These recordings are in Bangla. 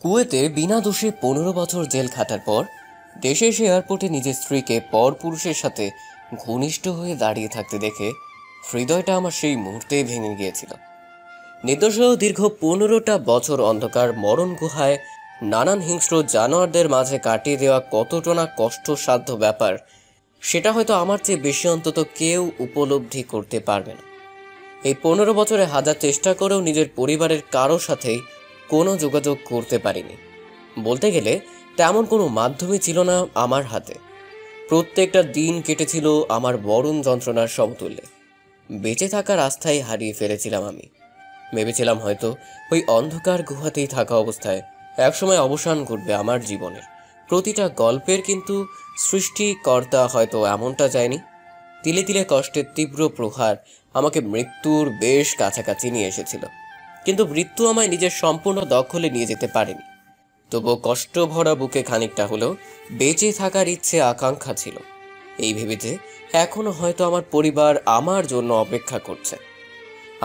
কুয়েতে বিনা দোষে 15 বছর জেল খাটার পর দেশে এসে এয়ারপোর্টে নিজের স্ত্রীকে পরপুরুষের সাথে ঘনিষ্ঠ হয়ে দাঁড়িয়ে থাকতে দেখে হৃদয়টা আমার সেই মুহূর্তেই ভেঙে গিয়েছিল। নির্দোষ দীর্ঘ 15টা বছর অন্ধকার মরণ গুহায় নানান হিংস্র জানোয়ারদের মাঝে কাটিয়ে দেওয়া কতটা না কষ্টসাধ্য ব্যাপার, সেটা হয়তো আমার চেয়ে বেশি অন্তত কেউ উপলব্ধি করতে পারবে না। এই 15 বছরে হাজার চেষ্টা করেও নিজের পরিবারের কারো সাথেই কোনো যোগাযোগ করতে পারিনি। বলতে গেলে তেমন কোনো মাধ্যমই ছিল না আমার হাতে। প্রত্যেকটা দিন কেটেছিল আমার মরণ যন্ত্রণার সমতুল্যে। বেঁচে থাকার আস্থাই হারিয়ে ফেলেছিলাম আমি। ভেবেছিলাম হয়তো ওই অন্ধকার গুহাতেই থাকা অবস্থায় একসময় অবসান ঘটবে আমার জীবনের প্রতিটা গল্পের, কিন্তু সৃষ্টিকর্তা হয়তো এমনটা চায়নি। তিলে তিলে কষ্টের তীব্র প্রহার আমাকে মৃত্যুর বেশ কাছাকাছি নিয়ে এসেছিল, কিন্তু মৃত্যু আমায় নিজের সম্পূর্ণ দখলে নিয়ে যেতে পারেনি। তবুও কষ্ট ভরা বুকে খানিকটা হলেও বেঁচে থাকার ইচ্ছে আকাঙ্ক্ষা ছিল, এই ভেবে যে এখনো হয়তো আমার পরিবার আমার জন্য অপেক্ষা করছে।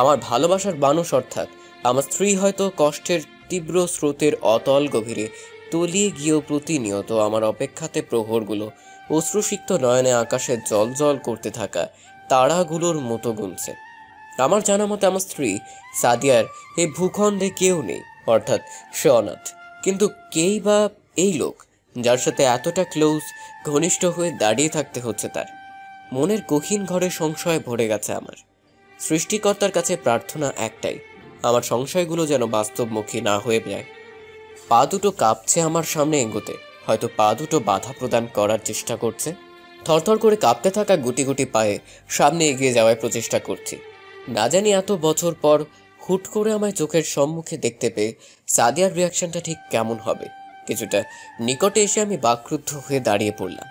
আমার ভালোবাসার মানুষ অর্থাৎ আমার স্ত্রী হয়তো কষ্টের তীব্র স্রোতের অতল গভীরে তলিয়ে গিয়েও প্রতিনিয়ত আমার অপেক্ষাতে প্রহরগুলো অশ্রুসিক্ত নয়নে আকাশে জল জল করতে থাকা তারাগুলোর মতো গুনছে। আমার জানা মতে আমার স্ত্রী সাদিয়ার এই ভূখণ্ডে কেউ নেই, অর্থাৎ সে অনাথ। কিন্তু কেই বা এই লোক যার সাথে এতটা ক্লোজ ঘনিষ্ঠ হয়ে দাঁড়িয়ে থাকতে হচ্ছে তার? মনের গহীন ঘরে সংশয় ভরে গেছে আমার। সৃষ্টিকর্তার কাছে প্রার্থনা একটাই, আমার সংশয়গুলো যেন বাস্তবমুখী না হয়ে যায়। পা দুটো কাঁপছে আমার সামনে এগোতে, হয়তো পা দুটো বাধা প্রদান করার চেষ্টা করছে। থরথর করে কাঁপতে থাকা গুটি গুটি পায়ে সামনে এগিয়ে যাওয়ার প্রচেষ্টা করছি। না জানি এত বছর পর হুট করে আমায় চোখের সম্মুখে দেখতে পেয়ে সাদিয়ার রিয়াকশনটা ঠিক কেমন হবে। কিছুটা নিকটে এসে আমি বাকরুদ্ধ হয়ে দাঁড়িয়ে পড়লাম।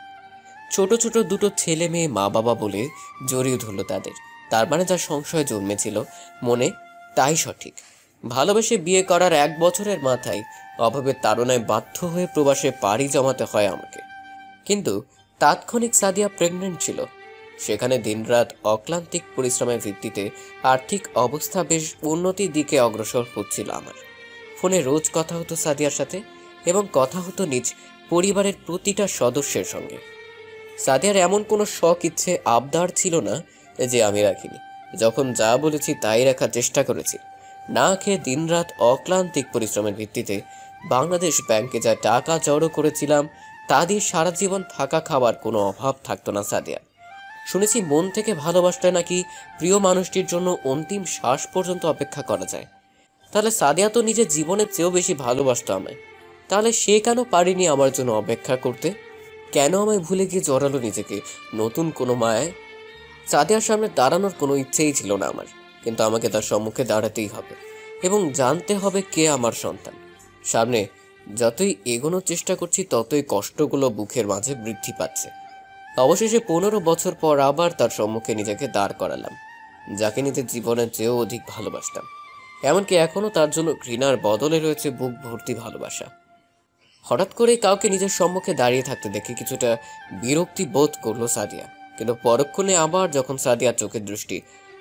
ছোট ছোট দুটো ছেলে মেয়ে মা বাবা বলে জড়িয়ে ধরল তাদের। তার মানে যার সংশয় জন্মেছিল মনে, তাই সঠিক। ভালোবেসে বিয়ে করার 1 বছরের মাথায় অভাবের তাড়নায় বাধ্য হয়ে প্রবাসে পাড়ি জমাতে হয় আমাকে। কিন্তু তাৎক্ষণিক সাদিয়া প্রেগনেন্ট ছিল। সেখানে দিনরাত অক্লান্তিক পরিশ্রমের ভিত্তিতে আর্থিক অবস্থা বেশ উন্নতির দিকে অগ্রসর হচ্ছিল আমার। ফোনে রোজ কথা হতো সাদিয়ার সাথে, এবং কথা হতো নিজ পরিবারের প্রতিটা সদস্যের সঙ্গে। সাদিয়ার এমন কোনো শখ ইচ্ছে আবদার ছিল না যে আমি রাখিনি। যখন যা বলেছি তাই রাখার চেষ্টা করেছি। না খেয়ে দিনরাত অক্লান্তিক পরিশ্রমের ভিত্তিতে বাংলাদেশ ব্যাংকে যা টাকা জড়ো করেছিলাম তা দিয়ে সারা জীবন থাকা খাওয়ার কোনো অভাব থাকতো না সাদিয়ার। শুনেছি মন থেকে ভালোবাসলে নাকি প্রিয় মানুষটির জন্য অন্তিম শ্বাস পর্যন্ত অপেক্ষা করা যায়। তাহলে সাদিয়া তো নিজের জীবনের চেয়েও বেশি ভালোবাসতো আমায়। তাহলে সে কেন পারেনি আমার জন্য অপেক্ষা করতে? কেন আমায় ভুলে গিয়ে জড়ালো নিজেকে নতুন কোনো মায়ায়? সাদিয়ার সামনে দাঁড়ানোর কোনো ইচ্ছেই ছিল না আমার, কিন্তু আমাকে তার সম্মুখে দাঁড়াতেই হবে এবং জানতে হবে কে আমার সন্তান। সামনে যতই এগোনোর চেষ্টা করছি ততই কষ্টগুলো বুকের মাঝে বৃদ্ধি পাচ্ছে। অবশেষে 15 বছর পর আবার তার সম্মুখে নিজেকে দাঁড় করালাম, যাকে নিজের জীবনের চেয়েও অধিক ভালোবাসতাম। এমনকি এখনো তার জন্য ঘৃণার বদলে রয়েছে বুক ভর্তি ভালোবাসা। হঠাৎ করে কাউকে নিজের সম্মুখে দাঁড়িয়ে থাকতে দেখে কিছুটা বিরক্তি বোধ করলো সাদিয়া, কিন্তু পরক্ষণে আবার যখন সাদিয়ার চোখের দৃষ্টি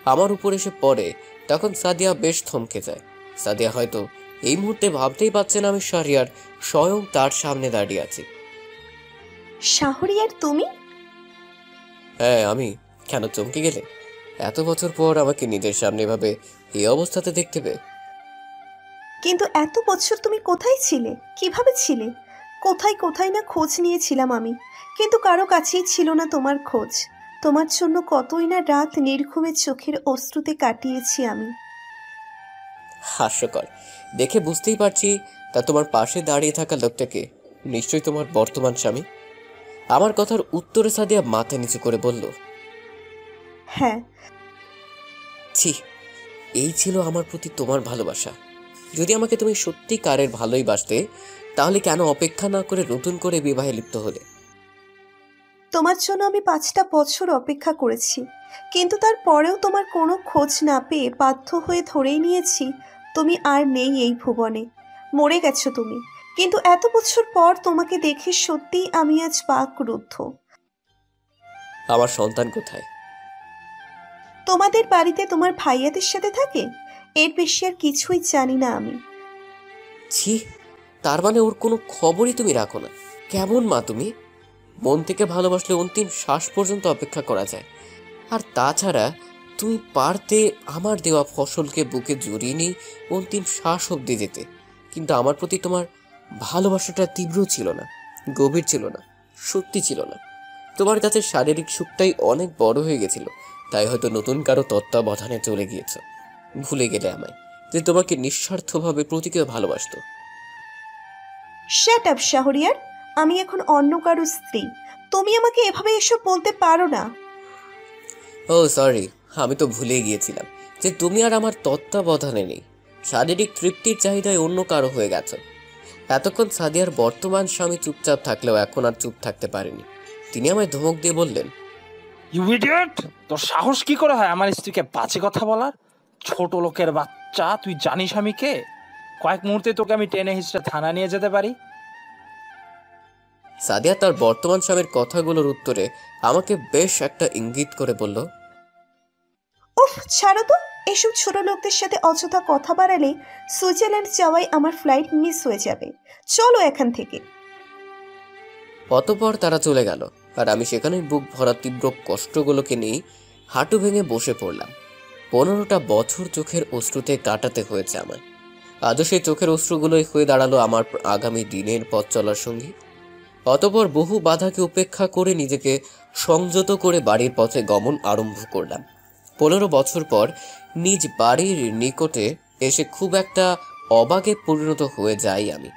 আমার উপর এসে পড়ে তখন সাদিয়া বেশ থমকে যায়। সাদিয়া হয়তো এই মুহূর্তে ভাবতেই পারছে না আমি শাহরিয়ার স্বয়ং তার সামনে দাঁড়িয়ে আছি। শাহরিয়ার, তুমি? হ্যাঁ আমি। কেন চমকে গেলে? এত বছর পর আমাকে নিজের সামনে এভাবে এই অবস্থাতে দেখতে পেয়ে? কিন্তু এত বছর তুমি কোথায় ছিলে? কিভাবে ছিলে? কোথায় কোথায় না খোঁজ নিয়েছিলাম আমি, কিন্তু কারো কাছেই ছিল না তোমার খোঁজ। তোমার জন্য কতই না রাত নির্ঘুমে চোখের অশ্রুতে কাটিয়েছি আমি। হাস্যকর। দেখে বুঝতেই পারছি তা তোমার পাশে দাঁড়িয়ে থাকা লোকটাকে নিশ্চয়ই তোমার বর্তমান স্বামী। আমার কথার উত্তরে সাদিয়া মাথা নিচু করে বলল, হ্যাঁ। ছি, এই ছিল আমার প্রতি তোমার ভালোবাসা। যদি আমাকে তুমি সত্যিকারের ভালোই বাসতে তাহলে কেন অপেক্ষা না করে নতুন করে বিবাহে লিপ্ত হলে? তোমার জন্য আমি 5টা বছর অপেক্ষা করেছি, কিন্তু তারপরেও তোমার কোনো খোঁজ না পেয়ে বাধ্য হয়ে ধরেই নিয়েছি তুমি আর নেই এই ভুবনে। মরে গেছো তুমি। কিন্তু এত বছর পর তোমাকে দেখে সত্যিই আমি আজ বাকরুদ্ধ। আমার সন্তান কোথায়? তোমাদের বাড়িতে তোমার ভাইয়াদের সাথে থাকে। এর বেশি আর কিছুই জানি না আমি। ছি, তার মানে ওর কোনো খবরই তুমি রাখো না? কেমন মা তুমি? মন থেকে ভালোবাসলে অন্তিম শ্বাস পর্যন্ত অপেক্ষা করা যায়। আর তাছাড়া তুমি পারতে আমার দেওয়া ফসলকে বুকে জড়িয়ে নিয়ে অন্তিম শ্বাস অব্দি যেতে, কিন্তু আমার প্রতি তোমার ভালোবাসাটা তীব্র ছিল না, গভীর ছিল না, সত্যি ছিল না। তোমার কাছে শারীরিক সুখটাই অনেক বড় হয়ে গেছিল, তাই হয়তো নতুন কারো তত্ত্বাবধানে চলে গিয়েছ। ভুলে গেলে আমায়, যে তোমাকে নিঃস্বার্থভাবে প্রতীকে ভালোবাসতো। শ্যাট আপ শাহরিয়ার, আমি এখন অন্য কারো স্ত্রী। তুমি আমাকে এভাবে এসব বলতে পারো না। ও সরি, আমি তো ভুলে গিয়েছিলাম যে তুমি আর আমার তত্ত্বাবধানে নেই। শারীরিক তৃপ্তির চাহিদায় অন্য কারো হয়ে গেছো। এতক্ষণ সাদিয়ার বর্তমান স্বামী চুপচাপ থাকলেও এখন আর চুপ থাকতে পারেনি। তিনি আমায় ধমক দিয়ে বললেন, ইউ ইডিয়েট! তোর সাহস কি করে হয় আমার স্ত্রীকে বাজে কথা বলার? ছোট লোকের বাচ্চা, তুই জানিস আমি কে? কয়েক মুহূর্তে তোকে আমি টেনে হিচড়ে থানা নিয়ে যেতে পারি। সাদিয়া তার বর্তমান স্বামীর কথাগুলোর উত্তরে আমাকে বেশ একটা ইঙ্গিত করে বলল, উফ, ছাড়ো তো। এসব ছোট লোকদের সাথে অযথা কথা বাড়ালে সুইজারল্যান্ড যাওয়াই আমার ফ্লাইট মিস হয়ে যাবে। চলো এখান থেকে। অতঃপর তারা চলে গেল, আর আমি সেখানেই বুক ভরা তীব্র কষ্টগুলোকে নিয়ে হাঁটু ভেঙে বসে পড়লাম। 15টা বছর চোখের অশ্রুতে কাটাতে হয়েছে আমায়। আজও সেই চোখের অশ্রুগুলোই হয়ে দাঁড়ালো আমার আগামী দিনের পথ চলার সঙ্গী। অতঃপর বহু বাধাকে উপেক্ষা করে নিজেকে সংযত করে বাড়ির পথে গমন আরম্ভ করলাম। 15 বছর পর নিজ বাড়ির নিকটে এসে খুব একটা অবাকে পরিণত হয়ে যাই আমি।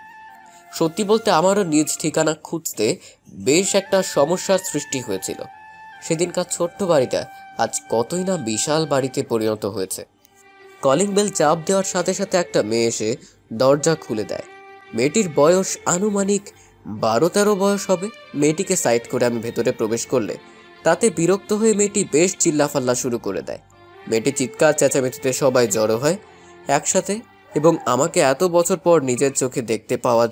সত্যি বলতে আমারও নিজ ঠিকানা খুঁজতে বেশ একটা সমস্যার সৃষ্টি হয়েছিল। সেদিনকার ছোট্ট বাড়িটা আজ কতই না বিশাল বাড়িতে পরিণত হয়েছে। কলিং বেল চাপ দেওয়ার সাথে সাথে একটা মেয়ে এসে দরজা খুলে দেয়। মেয়েটির বয়স আনুমানিক 12-13 বয়স হবে। মেয়েটিকে সাইড করে আমি ভেতরে প্রবেশ করলে তাতে বিরক্ত হয়ে মেয়েটি বেশ চিল্লাফাল্লা শুরু করে দেয়। মেয়েটি চিৎকার চেঁচামেচিতে সবাই জড়ো হয় একসাথে, এবং আমাকে এত বছর পর নিজের চোখে দেখতে পাওয়া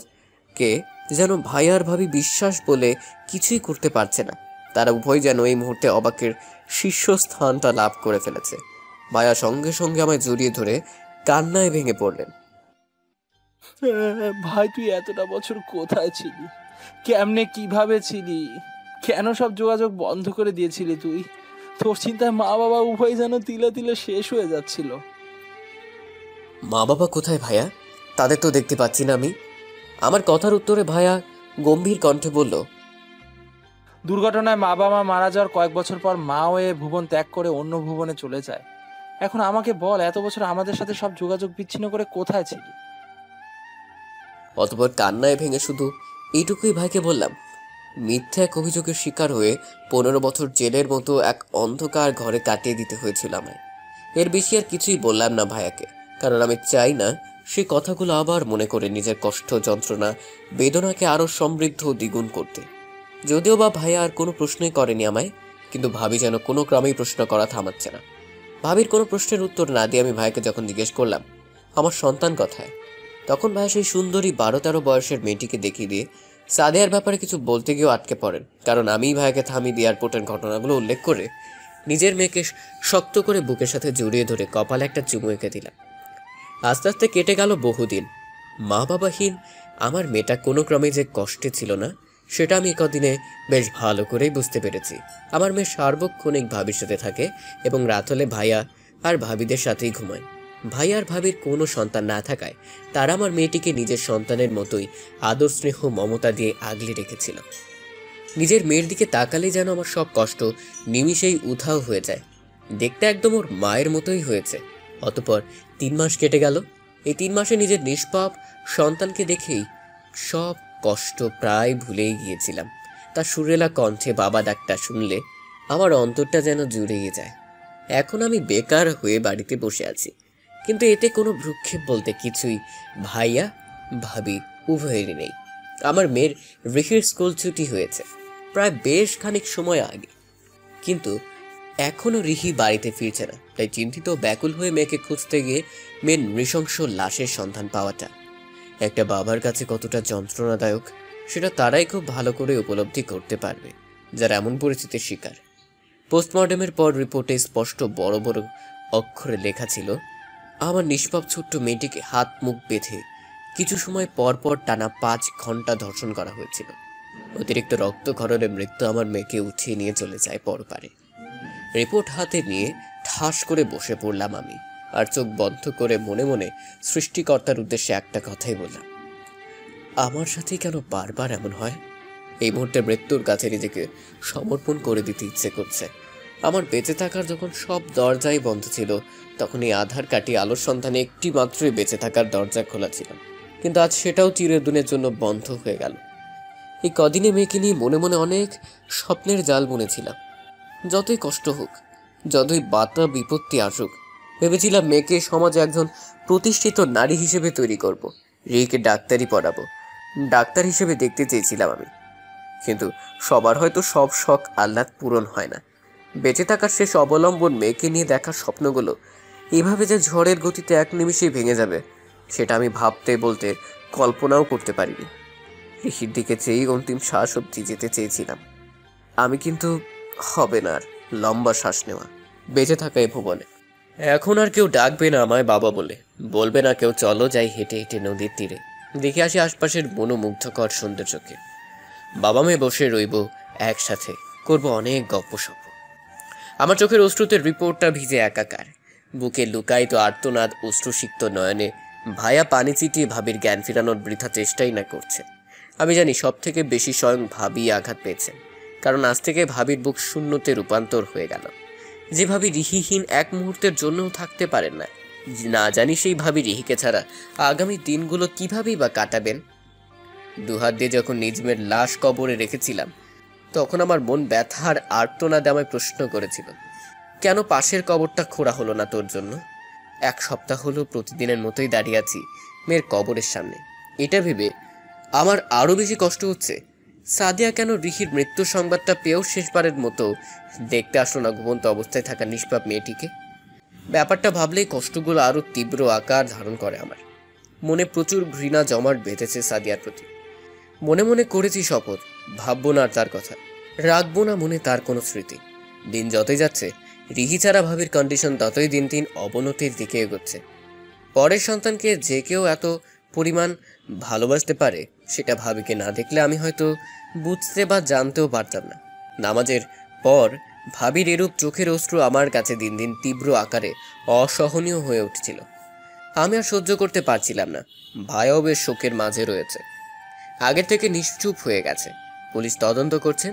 কে যেন ভাই আর ভাবি বিশ্বাস বলে কিছুই করতে পারছে না। তারা উভয় যেন এই মুহূর্তে অবাকের শীর্ষস্থানটা লাভ করে ফেলেছে। ভাইয়া সঙ্গে সঙ্গে আমায় জড়িয়ে ধরে কান্নায় ভেঙে পড়লেন। ভাই, তুই এতটা বছর কোথায় ছিলি? কেমনে, কিভাবে ছিলি? কেন সব যোগাযোগ বন্ধ করে দিয়েছিলি তুই? তোর চিন্তায় মা বাবা উভয় যেন তিলে তিলে শেষ হয়ে যাচ্ছিল। মা বাবা কোথায় ভাইয়া? তাদের তো দেখতে পাচ্ছি না আমি। আমার কথার উত্তরে ভাইয়া গম্ভীর কণ্ঠে বলল, দুর্ঘটনায় মা বাবা মারা যাওয়ার কয়েক বছর পর মাও এ ভুবন ত্যাগ করে অন্য ভুবনে চলে যায়। এখন আমাকে বল, এত বছর আমাদের সাথে সব যোগাযোগ বিচ্ছিন্ন করে কোথায় ছিলি? অতঃপর কান্নায় ভেঙে শুধু এইটুকুই ভাইকে বললাম, মিথ্যা এক অভিযোগের শিকার হয়ে 15 বছর জেলের মতো এক অন্ধকার ঘরে কাটিয়ে দিতে হয়েছিল আমায়। এর বেশি আর কিছুই বললাম না ভাইয়াকে, কারণ আমি চাই না সে কথাগুলো আবার মনে করে নিজের কষ্ট, যন্ত্রণা, বেদনাকে আরও সমৃদ্ধ দ্বিগুণ করতে। যদিও বা ভাইয়া আর কোনো প্রশ্নই করেনি আমায়, কিন্তু ভাবি যেন কোনো ক্রমেই প্রশ্ন করা থামাচ্ছে না। ভাবির কোনো প্রশ্নের উত্তর না দিয়ে আমি ভাইকে যখন জিজ্ঞেস করলাম আমার সন্তান কোথায়, তখন ভাই সেই সুন্দরী 12-13 বয়সের মেয়েটিকে দেখিয়ে দিয়ে সাদিয়ার ব্যাপারে কিছু বলতে গিয়েও আটকে পড়েন, কারণ আমি ভাইকে থামিয়ে দিয়ে এয়ারপোর্টের ঘটনাগুলো উল্লেখ করে নিজের মেয়েকে শক্ত করে বুকের সাথে জড়িয়ে ধরে কপালে একটা চুমু এঁকে দিলাম। আস্তে আস্তে কেটে গেল বহুদিন। মা বাবাহীন আমার মেয়েটা কোনো ক্রমে যে কষ্টে ছিল না, সেটা আমি কদিনে বেশ ভালো করেই বুঝতে পেরেছি। আমার মেয়ে সার্বক্ষণিক ভাবির সাথে থাকে এবং রাত হলে ভাইয়া আর ভাবিদের সাথেই ঘুমায়। ভাই আর ভাবির কোনো সন্তান না থাকায় তারা আমার মেয়েটিকে নিজের সন্তানের মতোই আদর, স্নেহ, মমতা দিয়ে আগলে রেখেছিল। নিজের মেয়ের দিকে তাকালেই যেন আমার সব কষ্ট নিমিষেই উধাও হয়ে যায়। দেখতে একদম ওর মায়ের মতোই হয়েছে। অতঃপর 3 মাস কেটে গেল। এই 3 মাসে নিজের নিষ্পাপ সন্তানকে দেখেই সব কষ্ট প্রায় ভুলেই গিয়েছিলাম। তার সুরেলা কণ্ঠে বাবা ডাকটা শুনলে আমার অন্তরটা যেন জুড়িয়ে যায়। এখন আমি বেকার হয়ে বাড়িতে বসে আছি, কিন্তু এতে কোনো ভ্রুক্ষেপ বলতে কিছুই ভাইয়া ভাবি উভয়েরই নেই। আমার মেয়ের রিহির স্কুল ছুটি হয়েছে প্রায় বেশ খানিক সময় আগে, কিন্তু এখনো রিহি বাড়িতে ফিরছে না। তাই চিন্তিত ব্যাকুল হয়ে মেয়েকে খুঁজতে গিয়ে মেয়ের নৃশংস লাশের সন্ধান পাওয়াটা একটা বাবার কাছে কতটা যন্ত্রণাদায়ক সেটা তারাই খুব ভালো করে উপলব্ধি করতে পারবে যারা এমন পরিস্থিতির শিকার। পোস্টমর্টেমের পর রিপোর্টে স্পষ্ট বড় বড় অক্ষরে লেখা ছিল, আমার নিষ্পাপ ছোট্ট মেয়েটিকে হাত মুখ বেঁধে কিছু সময় পর পর টানা 5 ঘন্টা ধর্ষণ করা হয়েছিল। অতিরিক্ত রক্তক্ষরণে মৃত্যু আমার মেয়েকে উঠিয়ে নিয়ে চলে যায় পরপারে। রিপোর্ট হাতে নিয়ে ঠাস করে বসে পড়লাম আমি, আর চোখ বন্ধ করে মনে মনে সৃষ্টিকর্তার উদ্দেশ্যে একটা কথাই বললাম, আমার সাথে কেন বারবার এমন হয়? এই মুহূর্তে মৃত্যুর কাছে নিজেকে সমর্পণ করে দিতে ইচ্ছে করছে। আমার বেঁচে থাকার যখন সব দরজাই বন্ধ ছিল, তখন এই আধার কাটিয়ে আলোর সন্ধানে একটি মাত্রই বেঁচে থাকার দরজা খোলা ছিল, কিন্তু আজ সেটাও চিরদিনের জন্য বন্ধ হয়ে গেল। এই কদিনে মেয়েকে নিয়ে মনে মনে অনেক স্বপ্নের জাল বুনেছিলাম। যতই কষ্ট হোক, যতই বাতা বিপত্তি আসুক, ভেবেছিলাম মেয়েকে সমাজে একজন প্রতিষ্ঠিত নারী হিসেবে তৈরি করব। রিকে ডাক্তারি পড়াবো, ডাক্তার হিসেবে দেখতে চেয়েছিলাম আমি। কিন্তু সবার হয়তো সব শখ আহ্লাদ পূরণ হয় না। বেঁচে থাকার শেষ অবলম্বন মেয়েকে নিয়ে দেখার স্বপ্নগুলো এভাবে যে ঝড়ের গতিতে এক নিমিষেই ভেঙে যাবে, সেটা আমি ভাবতে বলতে কল্পনাও করতে পারিনি। ঋষির দিকে চেয়েই অন্তিম শ্বাস অবধি যেতে চেয়েছিলাম আমি, কিন্তু হবে না আর লম্বা শ্বাস নেওয়া বেঁচে থাকা এ ভুবনে। এখন আর কেউ ডাকবে না আমায় বাবা বলে, বলবে না কেউ চলো যাই হেঁটে হেঁটে নদীর তীরে, দেখে আসি আশপাশের মনোমুগ্ধকর সৌন্দর্যকে। বাবা মেয়ে বসে রইব একসাথে, করব অনেক গপ্পসপ্প। আমার চোখের অশ্রুতে রিপোর্টটা ভিজে একাকার। বুকে লুকায়িত আর্তনাদ অশ্রুসিক্ত নয়নে ভায়া পানি চিটিয়ে ভাবির জ্ঞান ফিরানোর বৃথা চেষ্টাই না করছে। আমি জানি সব থেকে বেশি স্বয়ং ভাবি আঘাত পেয়েছেন, কারণ আজ থেকে ভাবির বুক শূন্যতে রূপান্তর হয়ে গেল। যে ভাবি রিহিহীন এক মুহূর্তের জন্যও থাকতে পারেন না, না জানি সেই ভাবি রিহিকে ছাড়া আগামী দিনগুলো কিভাবেই বা কাটাবেন। দুহাত দিয়ে যখন নিজমের লাশ কবরে রেখেছিলাম, তখন আমার মন ব্যথার আর্তনাদে আমায় প্রশ্ন করেছিল, কেন পাশের কবরটা খোঁড়া হলো না তোর জন্য? 1 সপ্তাহ হলো প্রতিদিনের মতোই দাঁড়িয়ে আছি মেয়ের কবরের সামনে। এটা ভেবে আমার আরও বেশি কষ্ট হচ্ছে, সাদিয়া কেন রিহির মৃত্যুর সংবাদটা পেয়েও শেষবারের মতো দেখতে আসলো না ঘুমন্ত অবস্থায় থাকা নিষ্পাপ মেয়েটিকে। ব্যাপারটা ভাবলেই কষ্টগুলো আরও তীব্র আকার ধারণ করে। আমার মনে প্রচুর ঘৃণা জমাট বেঁধেছে সাদিয়ার প্রতি। মনে মনে করেছি শপথ, ভাববো না আর তার কথা, রাখবো না মনে তার কোনো স্মৃতি। দিন যতই যাচ্ছে রিহি ছাড়া ভাবির কন্ডিশন ততই দিন দিন অবনতির দিকে এগোচ্ছে। পরের সন্তানকে যে কেউ এত পরিমাণ ভালোবাসতে পারে, সেটা ভাবিকে না দেখলে আমি হয়তো বুঝতে বা জানতেও পারতাম না। নামাজের পর ভাবির এরূপ চোখের অশ্রু আমার কাছে দিন দিন তীব্র আকারে অসহনীয় হয়ে উঠছিল। আমি আর সহ্য করতে পারছিলাম না। ভাইও বেশ শোকের মাঝে রয়েছে, আগের থেকে নিশ্চুপ হয়ে গেছে। পুলিশ তদন্ত করছেন,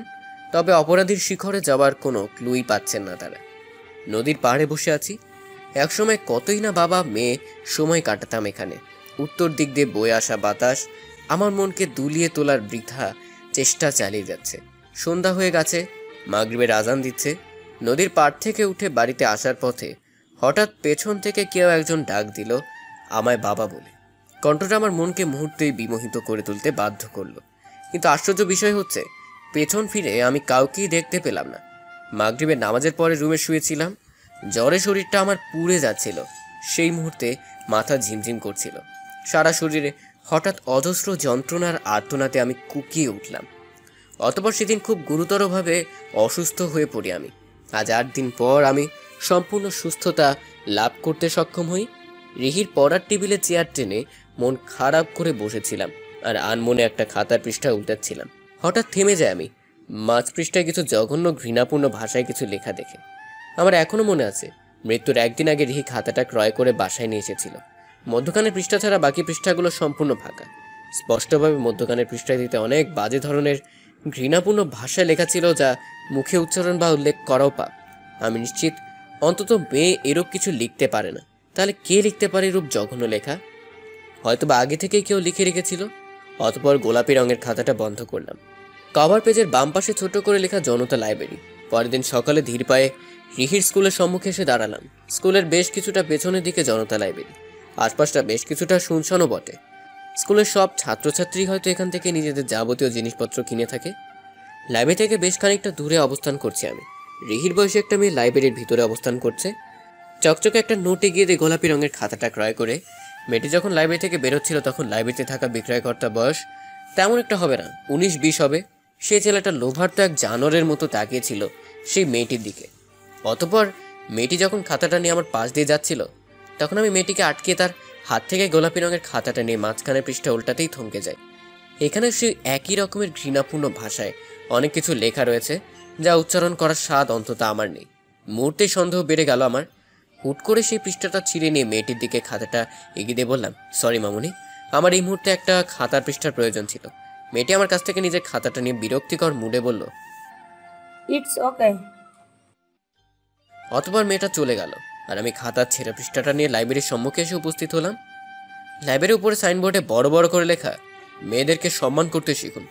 তবে অপরাধীর শিখরে যাওয়ার কোনো ক্লুই পাচ্ছেন না তারা। নদীর পাড়ে বসে আছি। একসময় কতই না বাবা মেয়ে সময় কাটাতাম এখানে। উত্তর দিক দিয়ে বয়ে আসা বাতাস আমার মনকে দুলিয়ে তোলার বৃথা চেষ্টা চালিয়ে যাচ্ছে। সন্ধ্যা হয়ে গেছে, মাগরিবের আজান দিচ্ছে। নদীর পাড় থেকে উঠে বাড়িতে আসার পথে হঠাৎ পেছন থেকে কেউ একজন ডাক দিল আমায় বাবা বলে। কণ্ঠটা আমার মনকে মুহূর্তেই বিমোহিত করে তুলতে বাধ্য করলো। কিন্তু আশ্চর্য বিষয় হচ্ছে, পেছন ফিরে আমি কাউকেই দেখতে পেলাম না। মাগরিবের নামাজের পরে রুমে শুয়েছিলাম। জ্বরে শরীরটা আমার পুড়ে যাচ্ছিল। সেই মুহূর্তে মাথা ঝিমঝিম করছিল। সারা শরীরে হঠাৎ অজস্র যন্ত্রণার আর্তনাতে আমি কুকিয়ে উঠলাম। অতঃপর সেদিন খুব গুরুতরভাবে অসুস্থ হয়ে পড়ি আমি। আজ 8 দিন পর আমি সম্পূর্ণ সুস্থতা লাভ করতে সক্ষম হই। রিহির পড়ার টেবিলে চেয়ার টেনে মন খারাপ করে বসেছিলাম, আর আনমনে একটা খাতার পৃষ্ঠা উল্টাচ্ছিলাম। হঠাৎ থেমে যায় আমি, মাঝ পৃষ্ঠায় কিছু জঘন্য ঘৃণাপূর্ণ ভাষায় কিছু লেখা দেখে। আমার এখনো মনে আছে, মৃত্যুর 1 দিন আগে রিহি খাতাটা ক্রয় করে বাসায় নিয়ে এসেছিল। মধ্যখানের পৃষ্ঠা ছাড়া বাকি পৃষ্ঠাগুলো সম্পূর্ণ ফাঁকা। স্পষ্টভাবে মধ্যখানের পৃষ্ঠায় দিতে অনেক বাজে ধরনের ঘৃণাপূর্ণ ভাষায় লেখা ছিল, যা মুখে উচ্চারণ বা উল্লেখ করাও পাপ। আমি নিশ্চিত অন্তত মেয়ে এরূপ কিছু লিখতে পারে না। তাহলে কে লিখতে পারে এরূপ জঘন্য লেখা? হয়তো বা আগে থেকেই কেউ লিখে রেখেছিল। অতঃপর গোলাপি রঙের খাতাটা বন্ধ করলাম। কভার পেজের বাম পাশে ছোট করে লেখা জনতা লাইব্রেরি। পরের দিন সকালে ধীর পায়ে রিহির স্কুলের সম্মুখে এসে দাঁড়ালাম। স্কুলের বেশ কিছুটা পেছনের দিকে জনতা লাইব্রেরি। আশপাশটা বেশ কিছুটা শুনশানও বটে। স্কুলের সব ছাত্রছাত্রী হয়তো এখান থেকে নিজেদের যাবতীয় জিনিসপত্র কিনে থাকে। লাইব্রেরি থেকে বেশ খানিকটা দূরে অবস্থান করছি আমি। রিহির বয়সে একটা মেয়ে লাইব্রেরির ভিতরে অবস্থান করছে। চকচকে একটা নোটে গিয়ে দিয়ে গোলাপি রঙের খাতাটা ক্রয় করে মেয়েটি যখন লাইব্রেরি থেকে বেরোচ্ছিল, তখন লাইব্রেরিতে থাকা বিক্রয়কর্তা বয়স তেমন একটা হবে না, 19-20 হবে। সেই ছেলেটা লোভার্ত এক জানোয়ারের মতো তাকিয়েছিল সেই মেয়েটির দিকে। অতঃপর মেয়েটি যখন খাতাটা নিয়ে আমার পাশ দিয়ে যাচ্ছিল, তখন আমি মেয়েটিকে আটকে তার হাত থেকে গোলাপি রঙের খাতাটা নিয়ে মাঝখানে পৃষ্ঠা উল্টাতেই থমকে যায়। এখানে সেই একই রকমের ঘৃণাপূর্ণ ভাষায় অনেক কিছু লেখা রয়েছে, যা উচ্চারণ করার স্বাদ অন্তত আমার নেই। মুহূর্তেই সন্দেহ বেড়ে গেল আমার। হুট করে সেই পৃষ্ঠাটা ছিঁড়ে নিয়ে মেয়েটির দিকে খাতাটা এগিয়ে দিয়ে বললাম, সরি মামুনি, আমার এই মুহূর্তে একটা খাতার পৃষ্ঠার প্রয়োজন ছিল। মেয়েটি আমার কাছ থেকে নিজের খাতাটা নিয়ে বিরক্তিকর মুডে বলল, ইটস ওকে। অতঃপর মেয়েটা চলে গেল আর আমি খাতার ছেঁড়া পৃষ্ঠাটা নিয়ে লাইব্রেরির সম্মুখে এসে উপস্থিত হলাম। লাইব্রেরির উপরে সাইনবোর্ডে বড় বড় করে লেখা, মেয়েদেরকে সম্মান করতে শিখুন।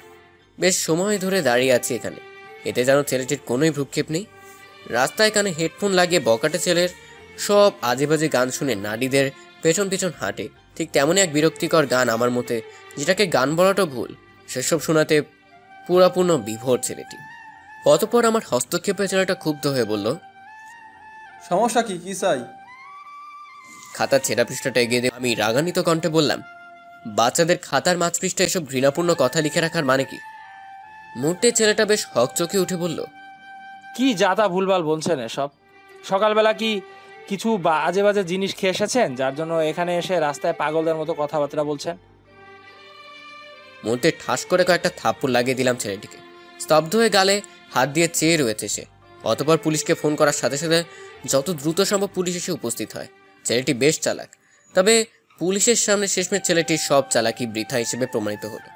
বেশ সময় ধরে দাঁড়িয়ে আছি এখানে, এতে যেন ছেলেটির কোনোই ভ্রুক্ষেপ নেই। রাস্তায় কানে হেডফোন লাগিয়ে বকাটে ছেলের সব আজে বাজে গান শুনে নারীদের পেছন পেছন হাঁটে, ঠিক তেমনই এক বিরক্তিকর গান আমার মতে, যেটাকে গান বলাটা ভুল, সেসব শোনাতে পুরাপূর্ণ বিভোর ছেলেটি। অতঃপর আমার হস্তক্ষেপে ছেলেটা ক্ষুব্ধ হয়ে বলল, সমস্যা কি, কি চাই? খাতার ছেঁড়া পৃষ্ঠাটা এগিয়ে দিয়ে আমি রাগান্বিত কণ্ঠে বললাম, বাচ্চাদের খাতার মাঝ পৃষ্ঠায় এসব ঘৃণাপূর্ণ কথা লিখে রাখার মানে কি? মুহূর্তে ছেলেটা বেশ হকচকে উঠে বলল, কি যাতা ভুলভাল বলছেন এসব? সকালবেলা কি কিছু বাজে বাজে জিনিস খেয়ে এসেছেন, যার জন্য এখানে এসে রাস্তায় পাগলদের মতো কথাবার্তা বলছেন? মুহূর্তে ঠাস করে কয়েকটা থাপ্পড় লাগিয়ে দিলাম ছেলেটিকে। স্তব্ধ হয়ে গালে হাত দিয়ে চেয়ে রয়েছে সে। অতঃপর পুলিশকে ফোন করার সাথে সাথে যত দ্রুত সম্ভব পুলিশ এসে উপস্থিত হয়। ছেলেটি বেশ চালাক, তবে পুলিশের সামনে শেষমেশ ছেলেটির সব চালাকি বৃথা হিসেবে প্রমাণিত হলো।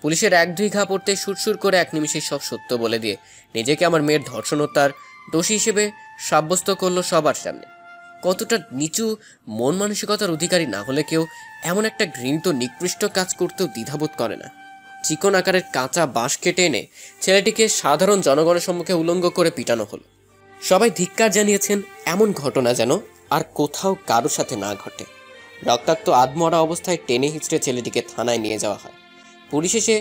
পুলিশের এক দুই ঘা পড়তে সুরসুর করে এক নিমিষে সব সত্য বলে দিয়ে নিজেকে আমার মেয়ের ধর্ষণ হত্যার দোষী হিসেবে সাব্যস্ত করলো সবার সামনে। কতটা নিচু মন মানসিকতার অধিকারী না হলে কেউ এমন একটা ঘৃণিত নিকৃষ্ট কাজ করতেও দ্বিধাবোধ করে না। চিকন আকারের কাঁচা বাঁশ কেটে এনে ছেলেটিকে সাধারণ জনগণের সম্মুখে উলঙ্গ করে পিটানো হলো। সবাই ধিক্কার জানিয়েছেন, এমন ঘটনা যেন আর কোথাও কারোর সাথে না ঘটে। রক্তাক্ত আধমরা অবস্থায় টেনে হিঁচড়ে ছেলেটিকে থানায় নিয়ে যাওয়া হয়। পুলিশ এসে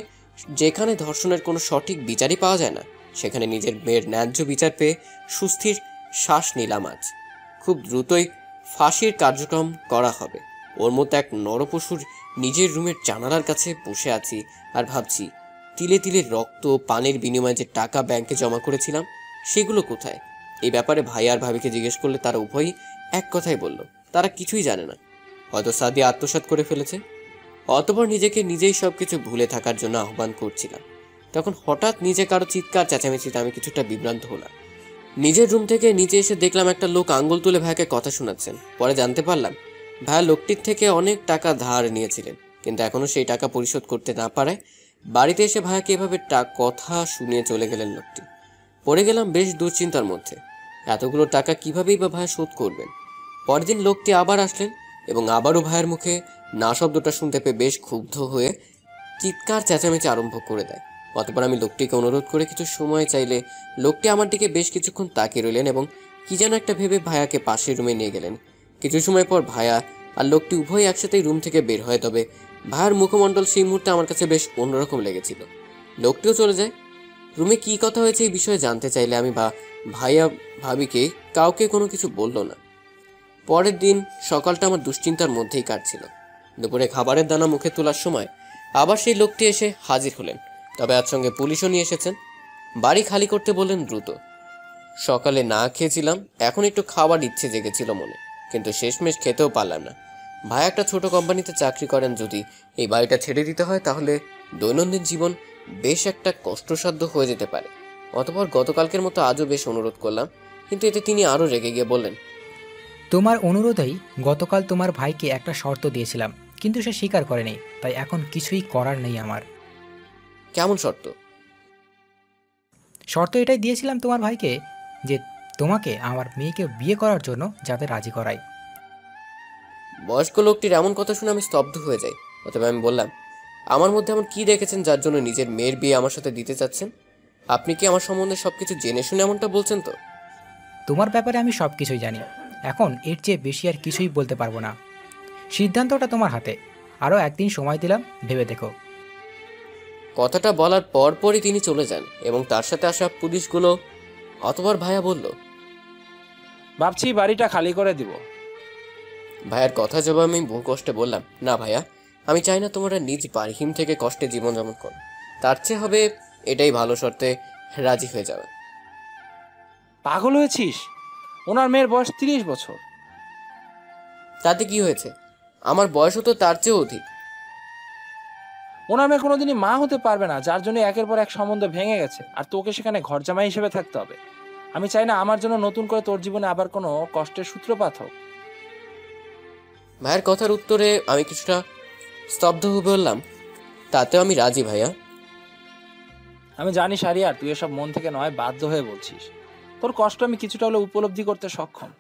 যেখানে ধর্ষণের কোনো সঠিক বিচারই পাওয়া যায় না, সেখানে নিজের মেয়ের ন্যায্য বিচার পেয়ে সুস্থির শ্বাস নিলাম আজ। খুব দ্রুতই ফাঁসির কার্যক্রম করা হবে। ওর মতো এক নরপশুর নিজের রুমের জানালার কাছে বসে আছি আর ভাবছি, তিলে তিলে রক্ত পানির বিনিময়ে যে টাকা ব্যাংকে জমা করেছিলাম সেগুলো কোথায়? এই ব্যাপারে ভাই আর ভাবিকে জিজ্ঞেস করলে তারা উভয়ই এক কথাই বলল, তারা কিছুই জানে না। হয়তো সাদিয়া আত্মসাৎ করে ফেলেছে। অতঃপর নিজেকে নিজেই সবকিছু ভুলে থাকার জন্য আহ্বান করছিলাম, তখন হঠাৎ নিজে কারো চিৎকার চেঁচামেচিতে আমি কিছুটা বিভ্রান্ত হলাম। নিজের রুম থেকে নিচে এসে দেখলাম একটা লোক আঙ্গুল তুলে ভাইকে কথা শোনাচ্ছেন। পরে জানতে পারলাম ভাইয়া লোকটির থেকে অনেক টাকা ধার নিয়েছিলেন, কিন্তু এখনো সেই টাকা পরিশোধ করতে না পারায় বাড়িতে এসে ভাইয়াকে এভাবে কথা শুনিয়ে চলে গেলেন লোকটি। পড়ে গেলাম বেশ দুশ্চিন্তার মধ্যে, এতগুলো টাকা কিভাবেই বা ভাইয়া শোধ করবেন। পরের দিন লোকটি আবার আসলেন এবং আবারও ভাইয়ের মুখে না শব্দটা শুনতে পেয়ে বেশ ক্ষুব্ধ হয়ে চিৎকার চেঁচামেচি আরম্ভ করে দেয়। অতঃপর আমি লোকটিকে অনুরোধ করে কিছু সময় চাইলে লোকটি আমার দিকে বেশ কিছুক্ষণ তাকিয়ে রইলেন এবং কি যেন একটা ভেবে ভাইয়াকে পাশের রুমে নিয়ে গেলেন। কিছু সময় পর ভাইয়া আর লোকটি উভয় একসাথেই রুম থেকে বের হয়, তবে ভাইয়ার মুখমণ্ডল সেই মুহূর্তে আমার কাছে বেশ অন্যরকম লেগেছিল। লোকটিও চলে যায়। রুমে কী কথা হয়েছে এই বিষয়ে জানতে চাইলে আমি ভাইয়া ভাবিকে কাউকে কোনো কিছু বলল না। পরের দিন সকালটা আমার দুশ্চিন্তার মধ্যেই কাটছিল। দুপুরে খাবারের দানা মুখে তোলার সময় আবার সেই লোকটি এসে হাজির হলেন, তবে আজ সঙ্গে পুলিশও নিয়ে এসেছেন। বাড়ি খালি করতে বললেন দ্রুত। সকালে না খেয়েছিলাম, এখন একটু খাওয়ার ইচ্ছে জেগেছিল মনে, কিন্তু শেষমেশ খেতেও পারলাম না। ভাই একটা ছোট কোম্পানিতে চাকরি করেন, যদি এই বাড়িটা ছেড়ে দিতে হয় তাহলে দৈনন্দিন জীবন বেশ একটা কষ্টসাধ্য হয়ে যেতে পারে। অতঃপর গতকালকের মতো আজও বেশ অনুরোধ করলাম, কিন্তু এতে তিনি আরও রেগে গিয়ে বললেন, তোমার অনুরোধেই গতকাল তোমার ভাইকে একটা শর্ত দিয়েছিলাম, কিন্তু সে স্বীকার করেনি, তাই এখন কিছুই করার নেই আমার। কেমন শর্ত? শর্ত এটাই দিয়েছিলাম তোমার ভাইকে যে তোমাকে আমার মেয়েকে বিয়ে করার জন্য যাতে রাজি করাই। বয়স্ক লোকটির এমন কথা শুনে আমি স্তব্ধ হয়ে যাই। অতএব আমি বললাম, আমার মধ্যে এমন কি দেখেছেন যার জন্য নিজের মেয়ের বিয়ে আমার সাথে দিতে চাচ্ছেন? আপনি কি আমার সম্বন্ধে সবকিছু জেনে শুনে এমনটা বলছেন? তো তোমার ব্যাপারে আমি সব কিছুই জানি, এখন এর চেয়ে বেশি আর কিছুই বলতে পারবো না। সিদ্ধান্তটা তোমার হাতে, আরও একদিন সময় দিলাম, ভেবে দেখো। কথাটা বলার পরপরই তিনি চলে যান এবং তার সাথে আসা পুলিশগুলো। অতবার ভাইয়া বলল, ভাবছি বাড়িটা খালি করে দিব। ভাইয়ার কথা জবাবে আমি বহু কষ্টে বললাম, না ভাইয়া, আমি চাই না তোমরা নিজ বাড়িহীন থেকে কষ্টে জীবনযাপন করো। তার চেয়ে হবে এটাই ভালো শর্তে রাজি হয়ে যাবে। পাগল হয়েছিস? ওনার মেয়ের বয়স 30 বছর। তাতে কি হয়েছে? আমার বয়সও তো তার চেয়েও অধিক। ওনার মেয়ে কোনোদিনই মা হতে পারবে না, যার জন্য একের পর এক সম্বন্ধ ভেঙে গেছে, আর তোকে সেখানে ঘর জামাই হিসেবে থাকতে হবে। আমি চাই না আমার জন্য নতুন করে তোর জীবনে আবার কোনো কষ্টের সূত্রপাত হোক। ভাইয়ের কথার উত্তরে আমি কিছুটা স্তব্ধ হয়ে বললাম, তাতেও আমি রাজি ভাইয়া। আমি জানি শাহরিয়ার, তুই এসব মন থেকে নয়, বাধ্য হয়ে বলছিস। তোর কষ্ট আমি কিছুটা হলে উপলব্ধি করতে সক্ষম।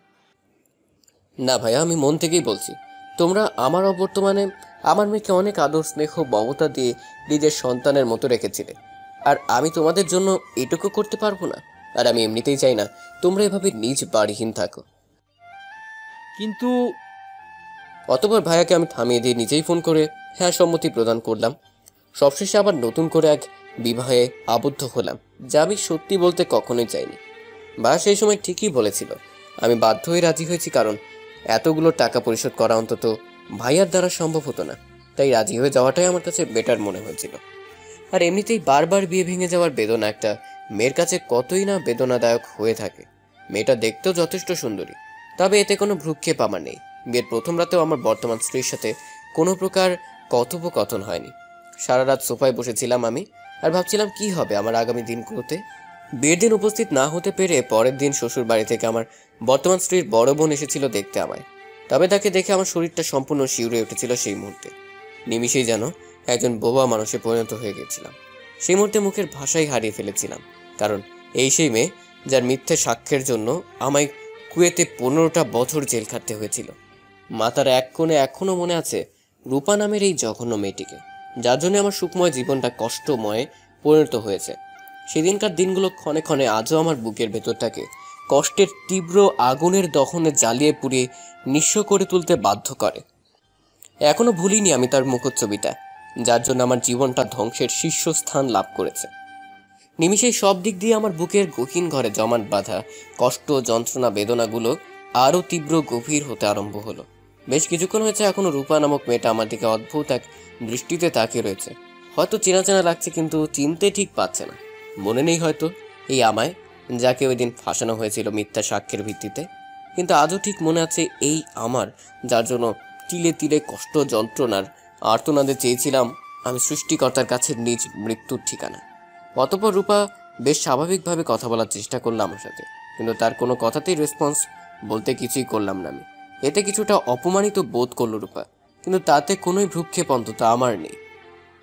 না ভাইয়া, আমি মন থেকেই বলছি। তোমরা আমার অবর্তমানে আমার মেয়েকে অনেক আদর স্নেহ মমতা দিয়ে নিজের সন্তানের মতো রেখেছিলে, আর আমি তোমাদের জন্য এটুকু করতে পারবো না? আর আমি এমনিতেই চাই না তোমরা এভাবে নিজ বাড়িহীন থাকো। কিন্তু অতঃপর ভাইয়াকে আমি থামিয়ে দিয়ে নিজেই ফোন করে হ্যাঁ সম্মতি প্রদান করলাম। সবশেষে আবার নতুন করে এক বিবাহে আবদ্ধ হলাম, যা আমি সত্যি বলতে কখনোই চাইনি। ভাইয়া সেই সময় ঠিকই বলেছিল। আমি বাধ্য হয়ে রাজি হয়েছি, কারণ এতগুলো টাকা পরিশোধ করা অন্তত ভাইয়ার দ্বারা সম্ভব হতো না। তাই রাজি হয়ে যাওয়াটাই আমার কাছে বেটার মনে হয়েছিল। আর এমনিতেই বারবার বিয়ে ভেঙে যাওয়ার বেদনা একটা মেয়ের কাছে কতই না বেদনাদায়ক হয়ে থাকে। মেয়েটা দেখতেও যথেষ্ট সুন্দরী, তবে এতে কোনো ভ্রুক্ষেপ আমার নেই। বিয়ের প্রথম রাতেও আমার বর্তমান স্ত্রীর সাথে কোনো প্রকার কথোপকথন হয়নি। সারা রাত সোফায় বসেছিলাম আমি, আর ভাবছিলাম কি হবে আমার আগামী দিনগুলোতে। বিয়ের দিন উপস্থিত না হতে পেরে পরের দিন শ্বশুর বাড়ি থেকে আমার বর্তমান স্ত্রীর বড় বোন এসেছিল দেখতে আমায়। তবে তাকে দেখে আমার শরীরটা সম্পূর্ণ শিউরে উঠেছিল সেই মুহূর্তে। নিমিষেই যেন একজন বোবা মানুষে পরিণত হয়ে গেছিলাম। সেই মুহূর্তে মুখের ভাষাই হারিয়ে ফেলেছিলাম, কারণ এই সেই মেয়ে যার মিথ্যে সাক্ষ্যের জন্য আমায় কুয়েতে 15টা বছর জেল খাটতে হয়েছিল। মাথার এক কোণে এখনো মনে আছে রূপা নামের এই জঘন্য মেয়েটিকে, যার জন্য আমার সুখময় জীবনটা কষ্টময় পরিণত হয়েছে। সেদিনকার দিনগুলো ক্ষণে ক্ষণে আজও আমার বুকের ভেতরটাকে কষ্টের তীব্র আগুনের দহনে জ্বালিয়ে পুড়িয়ে নিঃস্ব করে তুলতে বাধ্য করে। এখনো ভুলিনি আমি তার মুখচ্ছবিটা, যার জন্য আমার জীবনটা ধ্বংসের শীর্ষস্থান লাভ করেছে। নিমিষেই সব দিক দিয়ে আমার বুকের গহীন ঘরে জমাট বাঁধা কষ্ট যন্ত্রণা বেদনাগুলো আরও তীব্র গভীর হতে আরম্ভ হলো। বেশ কিছুক্ষণ হয়েছে এখনো রূপা নামক মেয়েটা আমার দিকে অদ্ভুত এক দৃষ্টিতে তাকিয়ে রয়েছে। হয়তো চেনা চেনা লাগছে, কিন্তু চিনতে ঠিক পাচ্ছে না। মনে নেই হয়তো এই আমায়, যাকে ওই দিন ফাঁসানো হয়েছিল মিথ্যা সাক্ষ্যের ভিত্তিতে। কিন্তু আজও ঠিক মনে আছে এই আমার, যার জন্য তিলে তিলে কষ্ট যন্ত্রণার আর্তনাদে চেয়েছিলাম আমি সৃষ্টিকর্তার কাছে নিজ মৃত্যুর ঠিকানা। অতঃপর রূপা বেশ স্বাভাবিকভাবে কথা বলার চেষ্টা করলো আমার সাথে, কিন্তু তার কোনো কথাতেই রেসপন্স বলতে কিছুই করলাম না আমি। এতে কিছুটা অপমানিত বোধ করলো রূপা, কিন্তু তাতে কোনোই ভ্রুক্ষেপ অন্তত আমার নেই।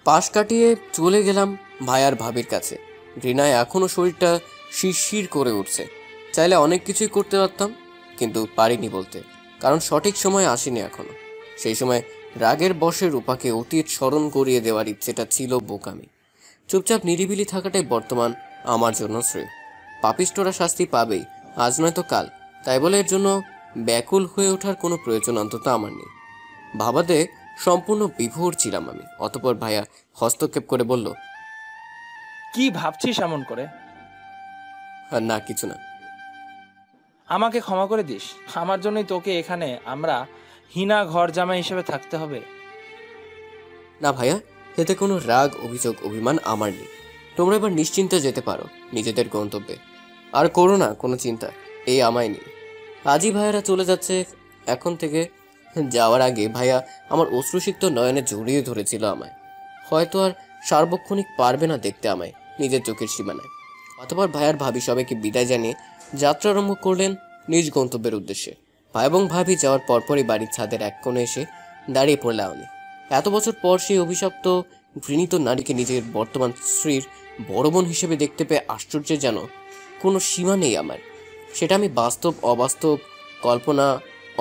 পাশ কাটিয়ে চলে গেলাম ভাইয়ার ভাবির কাছে। ঘৃণায় এখনও শরীরটা শিরশির করে উঠছে। চাইলে অনেক কিছুই করতে পারতাম, কিন্তু পারিনি বলতে, কারণ সঠিক সময় আসেনি এখনো। সেই সময় রাগের বশে রূপাকে অতীত স্মরণ করিয়ে দেওয়ার ইচ্ছেটা ছিল বোকামি। চুপচাপ নিরিবিলি থাকাটাই বর্তমান আমার জন্য শ্রেয়। পাপিষ্টরা শাস্তি পাবেই, আজ নয়তো কাল, তাই বলে এর জন্য ব্যাকুল হয়ে ওঠার কোনো প্রয়োজন অন্তত আমার নেই। ভাবাতে সম্পূর্ণ বিভোর ছিলাম আমি। অতঃপর ভাইয়া হস্তক্ষেপ করে বলল, কি ভাবছিস এমন করে? আর না কিছু না। আমাকে ক্ষমা করে দিস, আমার জন্যই তোকে এখানে আমরা হিনা ঘর জামাই হিসেবে থাকতে হবে। না ভাইয়া, এতে কোনো রাগ অভিযোগ অভিমান আমার নেই। তোমরা এবার নিশ্চিন্তে যেতে পারো নিজেদের গন্তব্যে। আর করো না কোনো চিন্তা, এই আমায় নেই। আজই ভাইয়ারা চলে যাচ্ছে এখন থেকে। যাওয়ার আগে ভাইয়া আমার অশ্রুসিক্ত নয়নে জড়িয়ে ধরেছিল আমায়। হয়তো আর সার্বক্ষণিক পারবে না দেখতে আমায় নিজের চোখের সীমানায়। অতঃপর ভাইয়ার ভাবি সবাইকে বিদায় জানিয়ে যাত্রা আরম্ভ করলেন নিজ গন্তব্যের উদ্দেশ্যে। ভাই এবং ভাবি যাওয়ার পরপরই বাড়ির ছাদের এক কোণে এসে দাঁড়িয়ে পড়লাম আমি। এত বছর পর সেই অভিশপ্ত ঘৃণিত নারীকে নিজের বর্তমান স্ত্রীর বড় বোন হিসেবে দেখতে পেয়ে আশ্চর্যের যেন কোনো সীমা নেই আমার। সেটা আমি বাস্তব অবাস্তব কল্পনা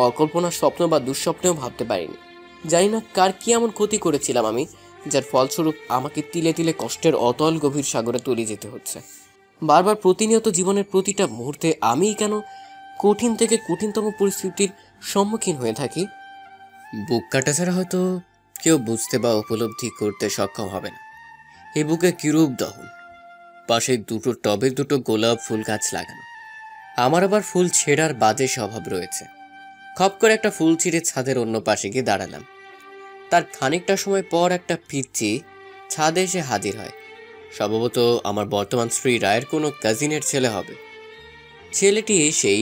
অকল্পনা স্বপ্ন বা দুঃস্বপ্নেও ভাবতে পারিনি। জানি না কার কি এমন ক্ষতি করেছিলাম আমি, যার ফলস্বরূপ আমাকে তিলে তিলে কষ্টের অতল গভীর সাগরে তলিয়ে যেতে হচ্ছে। বারবার প্রতিনিয়ত জীবনের প্রতিটা মুহূর্তে আমিই কেন কঠিন থেকে কঠিনতম পরিস্থিতির সম্মুখীন হয়ে থাকি। বুক কাটা ছাড়া হয়তো কেউ বুঝতে বা উপলব্ধি করতে সক্ষম হবে না এই বুকে কিরূপ দহন। পাশে দুটো টবে দুটো গোলাপ ফুল গাছ লাগানো। আমার আবার ফুল ছেঁড়ার বাজে স্বভাব রয়েছে। খপ করে একটা ফুল ছিঁড়ে ছাদের অন্য পাশে গিয়ে দাঁড়ালাম। তার খানিকটা সময় পর একটা পিচ্চি ছাদে এসে হাজির হয়। সম্ভবত আমার বর্তমান স্ত্রী রায়ের কোনো কাজিনের ছেলে হবে। ছেলেটি এসেই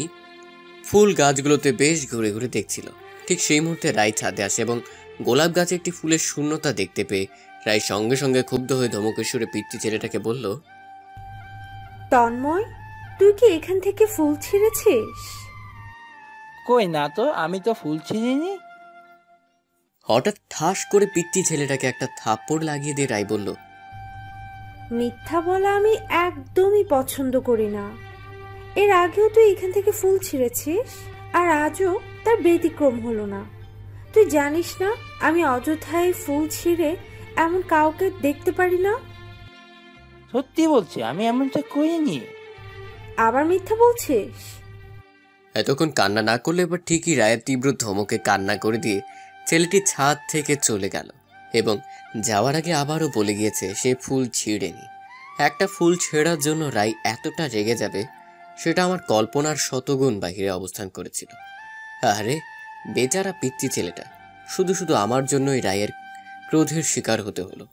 ফুল গাছগুলোতে বেশ ঘুরে ঘুরে দেখছিল। ঠিক সেই মুহূর্তে রায় ছাদে আসে এবং গোলাপ গাছে একটি ফুলের শূন্যতা দেখতে পেয়ে রায় সঙ্গে সঙ্গে ক্ষুব্ধ হয়ে ধমকের সুরে পিচ্চি ছেলেটাকে বলল, তন্ময়, তুই কি এখান থেকে ফুল ছিঁড়েছিস? কই না তো, আমি তো ফুল ছিঁড়িনি। হঠাৎ ঠাস করে পিচ্চি ছেলেটাকে একটা থাপ্পড় লাগিয়ে দিয়ে রায় বলল, মিথ্যা বলা আমি একদমই পছন্দ করি না। এর আগেও তুই এখান থেকে ফুল ছিঁড়েছিস, আর আজও তার ব্যতিক্রম হলো না। তুই জানিস না আমি অযথায় ফুল ছিঁড়ে এমন কাউকে দেখতে পারি না। সত্যি বলছি, আমি এমনটা করিনি। আবার মিথ্যা বলছিস? এতক্ষণ কান্না না করলে এবার ঠিকই রায়ের তীব্র ধমকে কান্না করে দিয়ে ছেলেটি ছাদ থেকে চলে গেল এবং যাওয়ার আগে আবারও বলে গিয়েছে সে ফুল ছিঁড়েনি। একটা ফুল ছেঁড়ার জন্য রায় এতটা রেগে যাবে সেটা আমার কল্পনার শতগুণ বাহিরে অবস্থান করেছিল। আরে বেচারা পিচ্চি ছেলেটা, শুধু শুধু আমার জন্যই রায়ের ক্রোধের শিকার হতে হলো।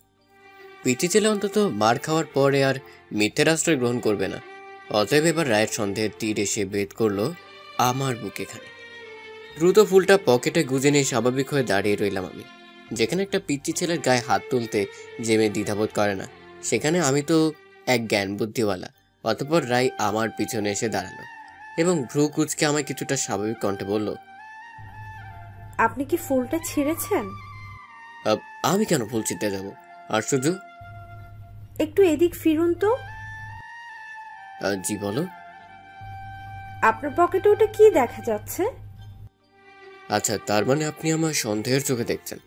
পিচ্চি ছেলে অন্তত মার খাওয়ার পরে আর মিথ্যের আশ্রয় গ্রহণ করবে না। অতএব এবার রায়ের সন্দেহের তীর এসে ভেদ করলো আমার বুকে খানে। দ্রুত ফুলটা পকেটে গুজে নিয়ে স্বাভাবিক হয়ে দাঁড়িয়ে রইলাম আমি। যেখানে একটা পিচ্চি ছেলের গায়ে হাত তুলতে যে মেয়ে দ্বিধাবোধ করে না, সেখানে আমি তো এক জ্ঞান বুদ্ধিওয়ালা। অতঃপর রায় আমার পিছনে এসে দাঁড়ালো এবং ভ্রু কুচকে আমায় কিছুটা স্বাভাবিক কণ্ঠে বলল, আপনি কি ফুলটা ছিঁড়েছেন? আমি কেন ফুল ছিঁড়তে যাবো? আশ্চর্য। একটু এদিক ফিরুন তো। জি বলো। আপনার পকেটে ওটা কি দেখা যাচ্ছে? আচ্ছা, তার মানে আপনি আমার সন্দেহের চোখে দেখছেন।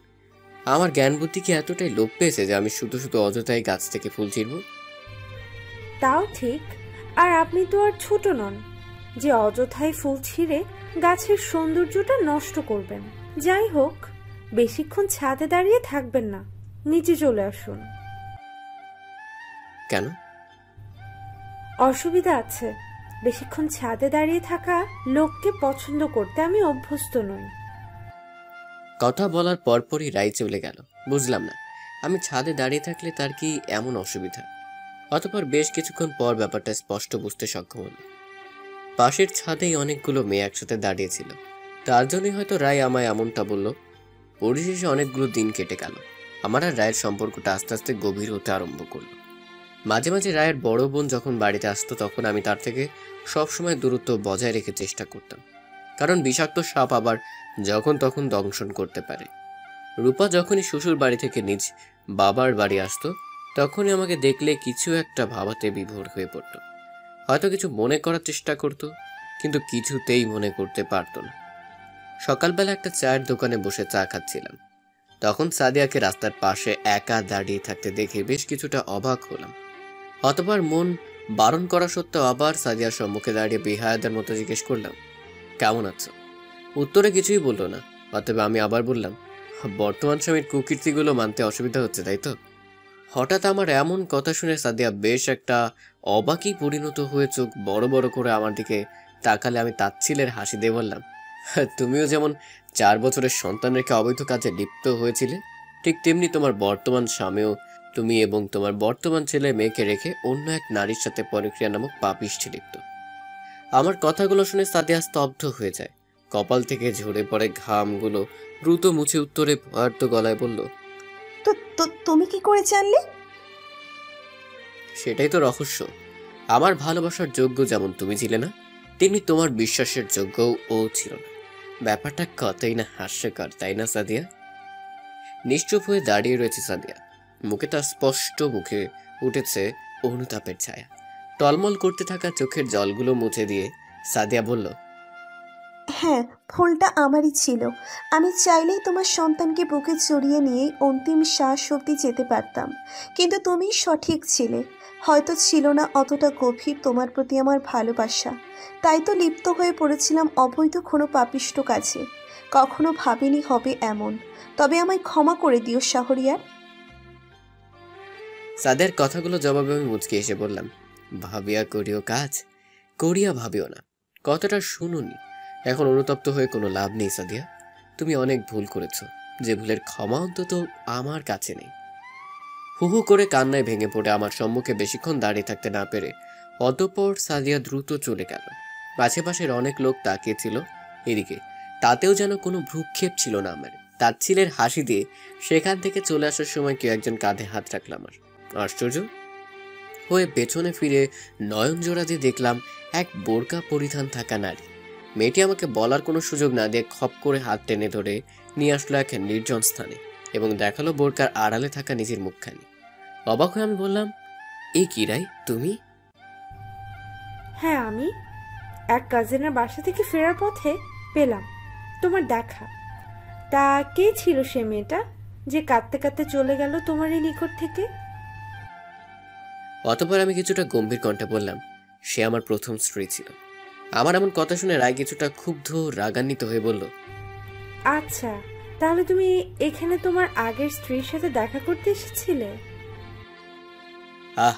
আমার জ্ঞান বুদ্ধি কি এতটাই লোপ পেয়েছে যে আমি শুধু শুধু অযথাই গাছ থেকে ফুল ছিঁড়ব? তাও ঠিক, আর আপনি তো আর ছোট নন যে অযথাই ফুল ছিঁড়ে গাছের সৌন্দর্যটা নষ্ট করবেন। যাই হোক, বেশিক্ষণ ছাদে দাঁড়িয়ে থাকবেন না, নিচে চলে আসুন। কেন? অসুবিধা আছে। বেশিক্ষণ ছাদে দাঁড়িয়ে থাকা লোককে পছন্দ করতে আমি অভ্যস্ত নই। কথা বলার পরপরই রায় চলে গেল। বুঝলাম না আমি ছাদে দাঁড়িয়ে থাকলে তার কি এমন অসুবিধা। অতঃপর বেশ কিছুক্ষণ পর ব্যাপারটা স্পষ্ট বুঝতে সক্ষম হলো। পাশের ছাদেই অনেকগুলো মেয়ে একসাথে দাঁড়িয়েছিল, তার জন্যই হয়তো রায় আমায় এমনটা বলল। পরিশেষে অনেকগুলো দিন কেটে গেল। আমার আর রায়ের সম্পর্কটা আস্তে আস্তে গভীর হতে আরম্ভ করলো। মাঝে মাঝে রায়ের বড় বোন যখন বাড়িতে আসতো তখন আমি তার থেকে সবসময় দূরত্ব বজায় রেখে চেষ্টা করতাম, কারণ বিষাক্ত সাপ আবার যখন তখন দংশন করতে পারে। রূপা যখনই শ্বশুর বাড়ি থেকে নিজ বাবার বাড়ি আসতো তখনই আমাকে দেখলে কিছু একটা ভাবাতে বিভোর হয়ে পড়ত। হয়তো কিছু মনে করার চেষ্টা করত, কিন্তু কিছুতেই মনে করতে পারতো না। সকালবেলা একটা চায়ের দোকানে বসে চা খাচ্ছিলাম, তখন সাদিয়াকে রাস্তার পাশে একা দাঁড়িয়ে থাকতে দেখে বেশ কিছুটা অবাক হলাম। অতঃপর মন বারণ করা সত্ত্বেও আবার সাদিয়ার সম্মুখে দাঁড়িয়ে বেহায়াদের মতো জিজ্ঞেস করলাম, কেমন আছো? উত্তরে কিছুই বললো না। অতএব আমি আবার বললাম, বর্তমান স্বামীর কুকীর্তিগুলো মানতে অসুবিধা হচ্ছে তাই তো? হঠাৎ আমার এমন কথা শুনে সাদিয়া বেশ একটা অবাকই পরিণত হয়ে চোখ বড় বড় করে আমার দিকে তাকালে আমি তাচ্ছিলের হাসি দিয়ে বললাম, তুমিও যেমন 4 বছরের সন্তান রেখে অবৈধ কাজে লিপ্ত হয়েছিলে, ঠিক তেমনি তোমার বর্তমান স্বামীও তুমি এবং তোমার বর্তমান ছেলে মেয়েকে রেখে অন্য এক নারীর সাথে পরক্রিয়া নামক পাপিষ্ঠে লিপ্ত। আমার কথাগুলো শুনে সাদিয়া স্তব্ধ হয়ে যায়। কপাল থেকে ঝরে পড়ে ঘামগুলো দ্রুত মুছে উত্তরে ভয়ার্ত গলায় বলল, তো তো তুমি কি করে জানলে? সেটাই তো রহস্য। আমার ভালোবাসার যোগ্য যেমন তুমি ছিলে না, তেমনি তোমার বিশ্বাসের যোগ্যও ও ছিল না। ব্যাপারটা কতই না হাস্যকর, তাই না সাদিয়া? নিশ্চুপ হয়ে দাঁড়িয়ে রয়েছে সাদিয়া। মুখে তার স্পষ্ট মুখে উঠেছে অনুতাপের ছায়া। টলমল করতে থাকা চোখের জলগুলো মুছে দিয়ে সাদিয়া বলল, হ্যাঁ, ফুলটা আমারই ছিল। আমি চাইলেই তোমার সন্তানকে বুকে জড়িয়ে নিয়েই অন্তিম শ্বাস অবধি যেতে পারতাম, কিন্তু তুমি সঠিক ছিলে। হয়তো ছিল না অতটা গভীর তোমার প্রতি আমার ভালোবাসা, তাই তো লিপ্ত হয়ে পড়েছিলাম অবৈধ কোনো পাপিষ্ট কাজে। কখনো ভাবিনি হবে এমন। তবে আমায় ক্ষমা করে দিও শাহরিয়ার। সাদিয়ার কথাগুলো জবাবে আমি মুচকে এসে বললাম, ভাবিয়া করিও কাজ, করিয়া ভাবিও না। কথাটা শুনুনি, এখন অনুতপ্ত হয়ে কোনো লাভ নেই সাদিয়া। তুমি অনেক ভুল করেছ, যে ভুলের ক্ষমা অন্তত আমার কাছে নেই। হু হু করে কান্নায় ভেঙে পড়ে আমার সম্মুখে বেশিক্ষণ দাঁড়িয়ে থাকতে না পেরে অতঃপর সাদিয়া দ্রুত চলে গেল। আশেপাশের অনেক লোক তাকিয়েছিল এদিকে, তাতেও যেন কোনো ভ্রুক্ষেপ ছিল না আমার। তাচ্ছিলের হাসি দিয়ে সেখান থেকে চলে আসার সময় কেউ একজন কাঁধে হাত রাখল আমার। আশ্চর্য হয়ে পেছনে ফিরে নয়ন জোড়া দিয়ে দেখলাম এক বোরকা পরিধান থাকা নারী। মেয়েটি আমাকে বলার কোনো সুযোগ না দিয়ে খপ করে হাত টেনে ধরে নিয়ে আসলো এক নির্জন স্থানে এবং দেখালো বোরকার আড়ালে থাকা নিজের মুখখানি। অবাক হয়ে আমি বললাম, এই কি রাই, তুমি? হ্যাঁ, আমি এক কাজিনের বাসা থেকে ফেরার পথে পেলাম তোমার দেখা। তা কে ছিল সে মেয়েটা যে কাঁদতে কাঁদতে চলে গেল তোমার এই নিকট থেকে? অতঃপর আমি কিছুটা গম্ভীর কণ্ঠে বললাম, সে আমার প্রথম স্ত্রী ছিল। আমার এমন কথা শুনে রায় কিছুটা ক্ষুব্ধ রাগান্বিত হয়ে বলল, আচ্ছা, তাহলে তুমি এখানে তোমার আগের স্ত্রীর সাথে দেখা করতে এসেছিলে? আহ,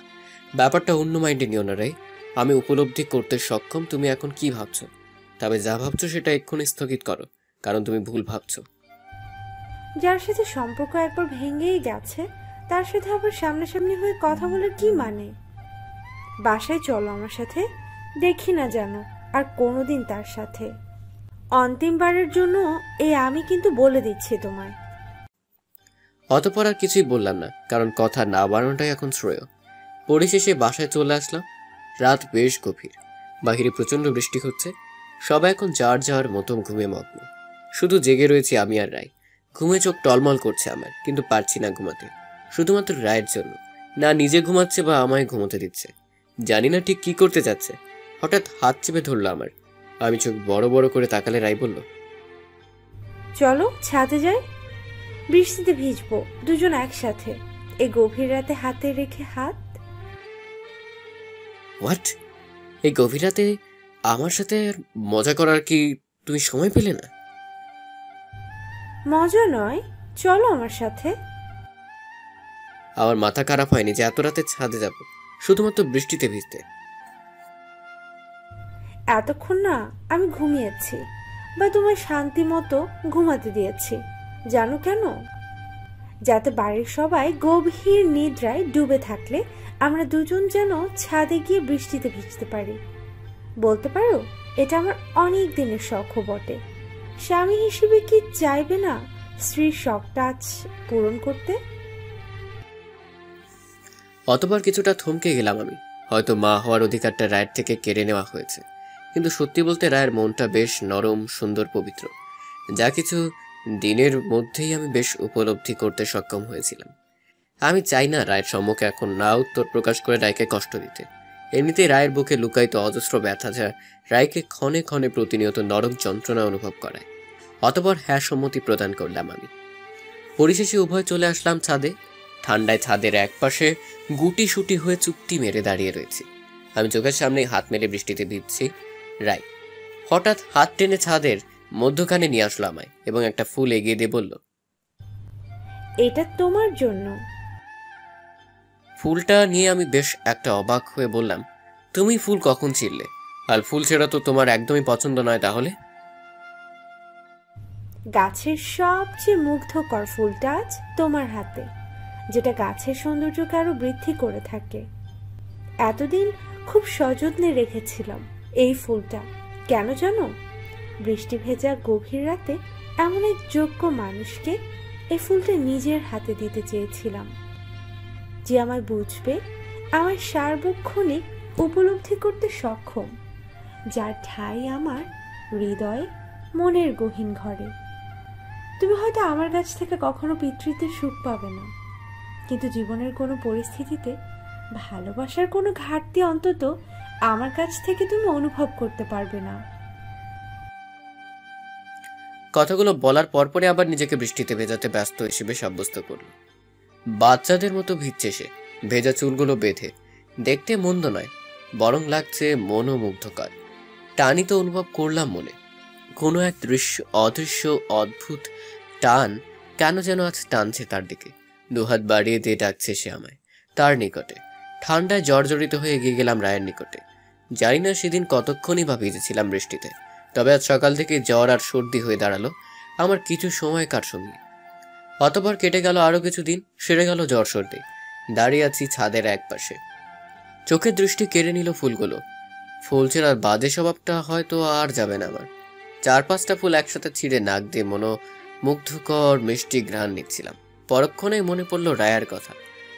ব্যাপারটা অন্য মাইন্ডে নিও না রাই। আমি উপলব্ধি করতে সক্ষম তুমি এখন কি ভাবছো, তবে যা ভাবছো সেটা এক্ষুনি স্থগিত করো, কারণ তুমি ভুল ভাবছো। যার সাথে সম্পর্ক একবার ভেঙেই গেছে তার সাথে আবার সামনাসামনি হয়ে কথা বলার কি মানে? বাসায় চলো আমার সাথে, দেখি না জানো আর কোনোদিন তার সাথে। অন্তিমবারের জন্য আমি কিন্তু বলে দিচ্ছি তোমায়। অতঃপর আর কিছুই বললাম না, কারণ কথা না বাড়ানোটাই এখন শ্রেয়। পরিশেষে বাসায় চলে আসলাম। রাত বেশ গভীর, বাহিরে প্রচন্ড বৃষ্টি হচ্ছে। সবাই এখন যার যার মতো ঘুমে মগ্ন। শুধু জেগে রয়েছি আমি আর রায়। ঘুমে চোখ টলমল করছে আমার, কিন্তু পারছি না ঘুমাতে, শুধুমাত্র রায়ের জন্য। না নিজে ঘুমাচ্ছে বা আমায় ঘুমোতে দিচ্ছে, জানি না ঠিক কি করতে যাচ্ছে। হঠাৎ হাত চেপে ধরলো আমার। আমি চোখ বড় বড় করে তাকালে রায় বলল, চলো ছাদে যাই, বৃষ্টিতে ভিজবো দুজন একসাথে, এই গভীর রাতে হাতে রেখে হাত। হোয়াট? এই গভীর রাতে আমার সাথে মজা করার কি তুমি সময় পেলে না? মজা নয়, চলো আমার সাথে। আমার মাথা খারাপ হয়নি যে এত রাতে ছাদে যাব শুধুমাত্র বৃষ্টিতে ভিজতে। এতক্ষণ না আমি ঘুমিয়েছি, বা তোমার শান্তি মতো ঘুমাতে দিয়েছি। জানো কেন? যাতে বাড়ির সবাই গভীর নিদ্রায় ডুবে থাকলে আমরা দুজন যেন ছাদে গিয়ে বৃষ্টিতে ভিজতে পারি। বলতে পারো এটা আমার অনেক দিনের শখ বটে। স্বামী হিসেবে কি চাইবে না স্ত্রীর শখটা আজ পূরণ করতে? অতবার কিছুটা থমকে গেলাম আমি। হয়তো মা হওয়ার অধিকারটা রায়ের থেকে কেড়ে নেওয়া হয়েছে, কিন্তু সত্যি বলতে রায়ের মনটা বেশ নরম, সুন্দর, পবিত্র, যা কিছু দিনের মধ্যেই আমি বেশ উপলব্ধি করতে সক্ষম হয়েছিলাম। আমি চাই না রায়ের সম্মুখে এখন না উত্তর প্রকাশ করে রায়কে কষ্ট দিতে। এমনিতেই রায়ের বুকে লুকায়িত অজস্র ব্যথা যা রায়কে ক্ষণে ক্ষণে প্রতিনিয়ত নরম যন্ত্রণা অনুভব করায়। অতঃপর হ্যাঁ সম্মতি প্রদান করলাম আমি। পরিশেষে উভয় চলে আসলাম ছাদে। ঠান্ডায় ছাদের একপাশে গুটি সুটি হয়ে চুক্তি মেরে দাঁড়িয়ে রয়েছি। আমি চোখের সামনে হাত মেলে বৃষ্টিতে ভিজছি। রায় হঠাৎ হাত টেনে ছাদের মধ্যখানে নিয়ে আসলো আমায় এবং একটা ফুল এগিয়ে দিয়ে বলল, এটা তোমার জন্য। ফুলটা নিয়ে আমি বেশ একটা অবাক হয়ে বললাম, তুমি ফুল কখন ছিঁড়লে? আর ফুল ছেঁড়া তো তোমার একদমই পছন্দ নয় তাহলে? গাছের সবচেয়ে মুগ্ধকর ফুলটা আজ তোমার হাতে, যেটা গাছের সৌন্দর্যকে আরো বৃদ্ধি করে থাকে। এতদিন খুব সযত্নে রেখেছিলাম এই ফুলটা। কেন জানো? বৃষ্টি ভেজা গভীর রাতে এমন এক যোগ্য মানুষকে এই ফুলটা নিজের হাতে দিতে চেয়েছিলাম, যে আমায় বুঝবে, আমার সার্বক্ষণিক উপলব্ধি করতে সক্ষম, যার ঠাঁই আমার হৃদয়, মনের গহীন ঘরে। তুমি হয়তো আমার কাছ থেকে কখনো পিতৃত্বের সুখ পাবে না, কিন্তু জীবনের কোনো পরিস্থিতিতে ভালোবাসার কোনো ঘাটতি অন্তত আমার কাছ থেকে তুমি অনুভব করতে পারবে না। কথাগুলো বলার পরপরে আবার নিজেকে বৃষ্টিতে ভেজাতে ব্যস্ত হিসেবে সাব্যস্ত করল। বাচ্চাদের মতো ভিজছে সে, ভেজা চুলগুলো বেঁধে। দেখতে মন্দ নয়, বরং লাগছে মনোমুগ্ধকর। টানই তো অনুভব করলাম মনে। কোনো এক অদৃশ্য অদ্ভুত টান কেন যেন আজ টানছে তার দিকে। দুহাত বাড়িয়ে দিয়ে ডাকছে সে আমায় তার নিকটে। ঠান্ডায় জর্জরিত হয়ে এগিয়ে গেলাম রায়ের নিকটে। জানি না সেদিন কতক্ষণই বা ভিজেছিলাম বৃষ্টিতে, তবে আজ সকাল থেকে জ্বর আর সর্দি হয়ে দাঁড়ালো আমার কিছু সময়কার সঙ্গে। অতঃপর কেটে গেল আরো কিছুদিন, সেরে গেল জ্বর সর্দি। দাঁড়িয়ে আছি ছাদের এক পাশে। চোখের দৃষ্টি কেড়ে নিল ফুলগুলো। ফুল ছেঁড়ার বাজে স্বভাবটা হয়তো আর যাবে না আমার। 4-5টা ফুল একসাথে ছিঁড়ে নাক দিয়ে মুগ্ধকর মিষ্টি ঘ্রাণ নিচ্ছিলাম। পরক্ষণে মনে পড়লো রায়ার কথা।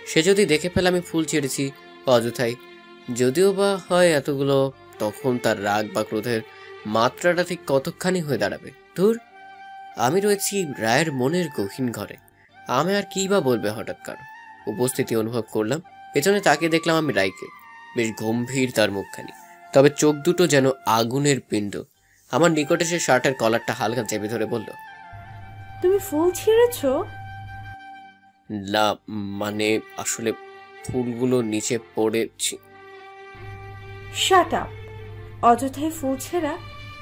সে যদি দেখে ফেলে আমি ফুল ছেড়েছি অযথাই, যদিও বা হয় এতগুলো, তখন তার রাগ বা ক্রোধের মাত্রাটা ঠিক কতখানি হয়ে দাঁড়াবে। ধুর, আমি রয়েছি রায়ের মনের গহীন ঘরে, আমি আর কি বা বলবে। হঠাৎ কারো উপস্থিতি অনুভব করলাম, পেছনে তাকিয়ে দেখলাম আমি রায়কে। বেশ গম্ভীর তার মুখখানি, তবে চোখ দুটো যেন আগুনের পিণ্ড। আমার নিকটে সে শার্টের কলারটা হালকা চেপে ধরে বলল, তুমি ফুল ছিঁড়েছো? না, মানে আসলে ফুলগুলো নিচে পড়েছি। Shut up! অযথাই ফুল ছেঁড়া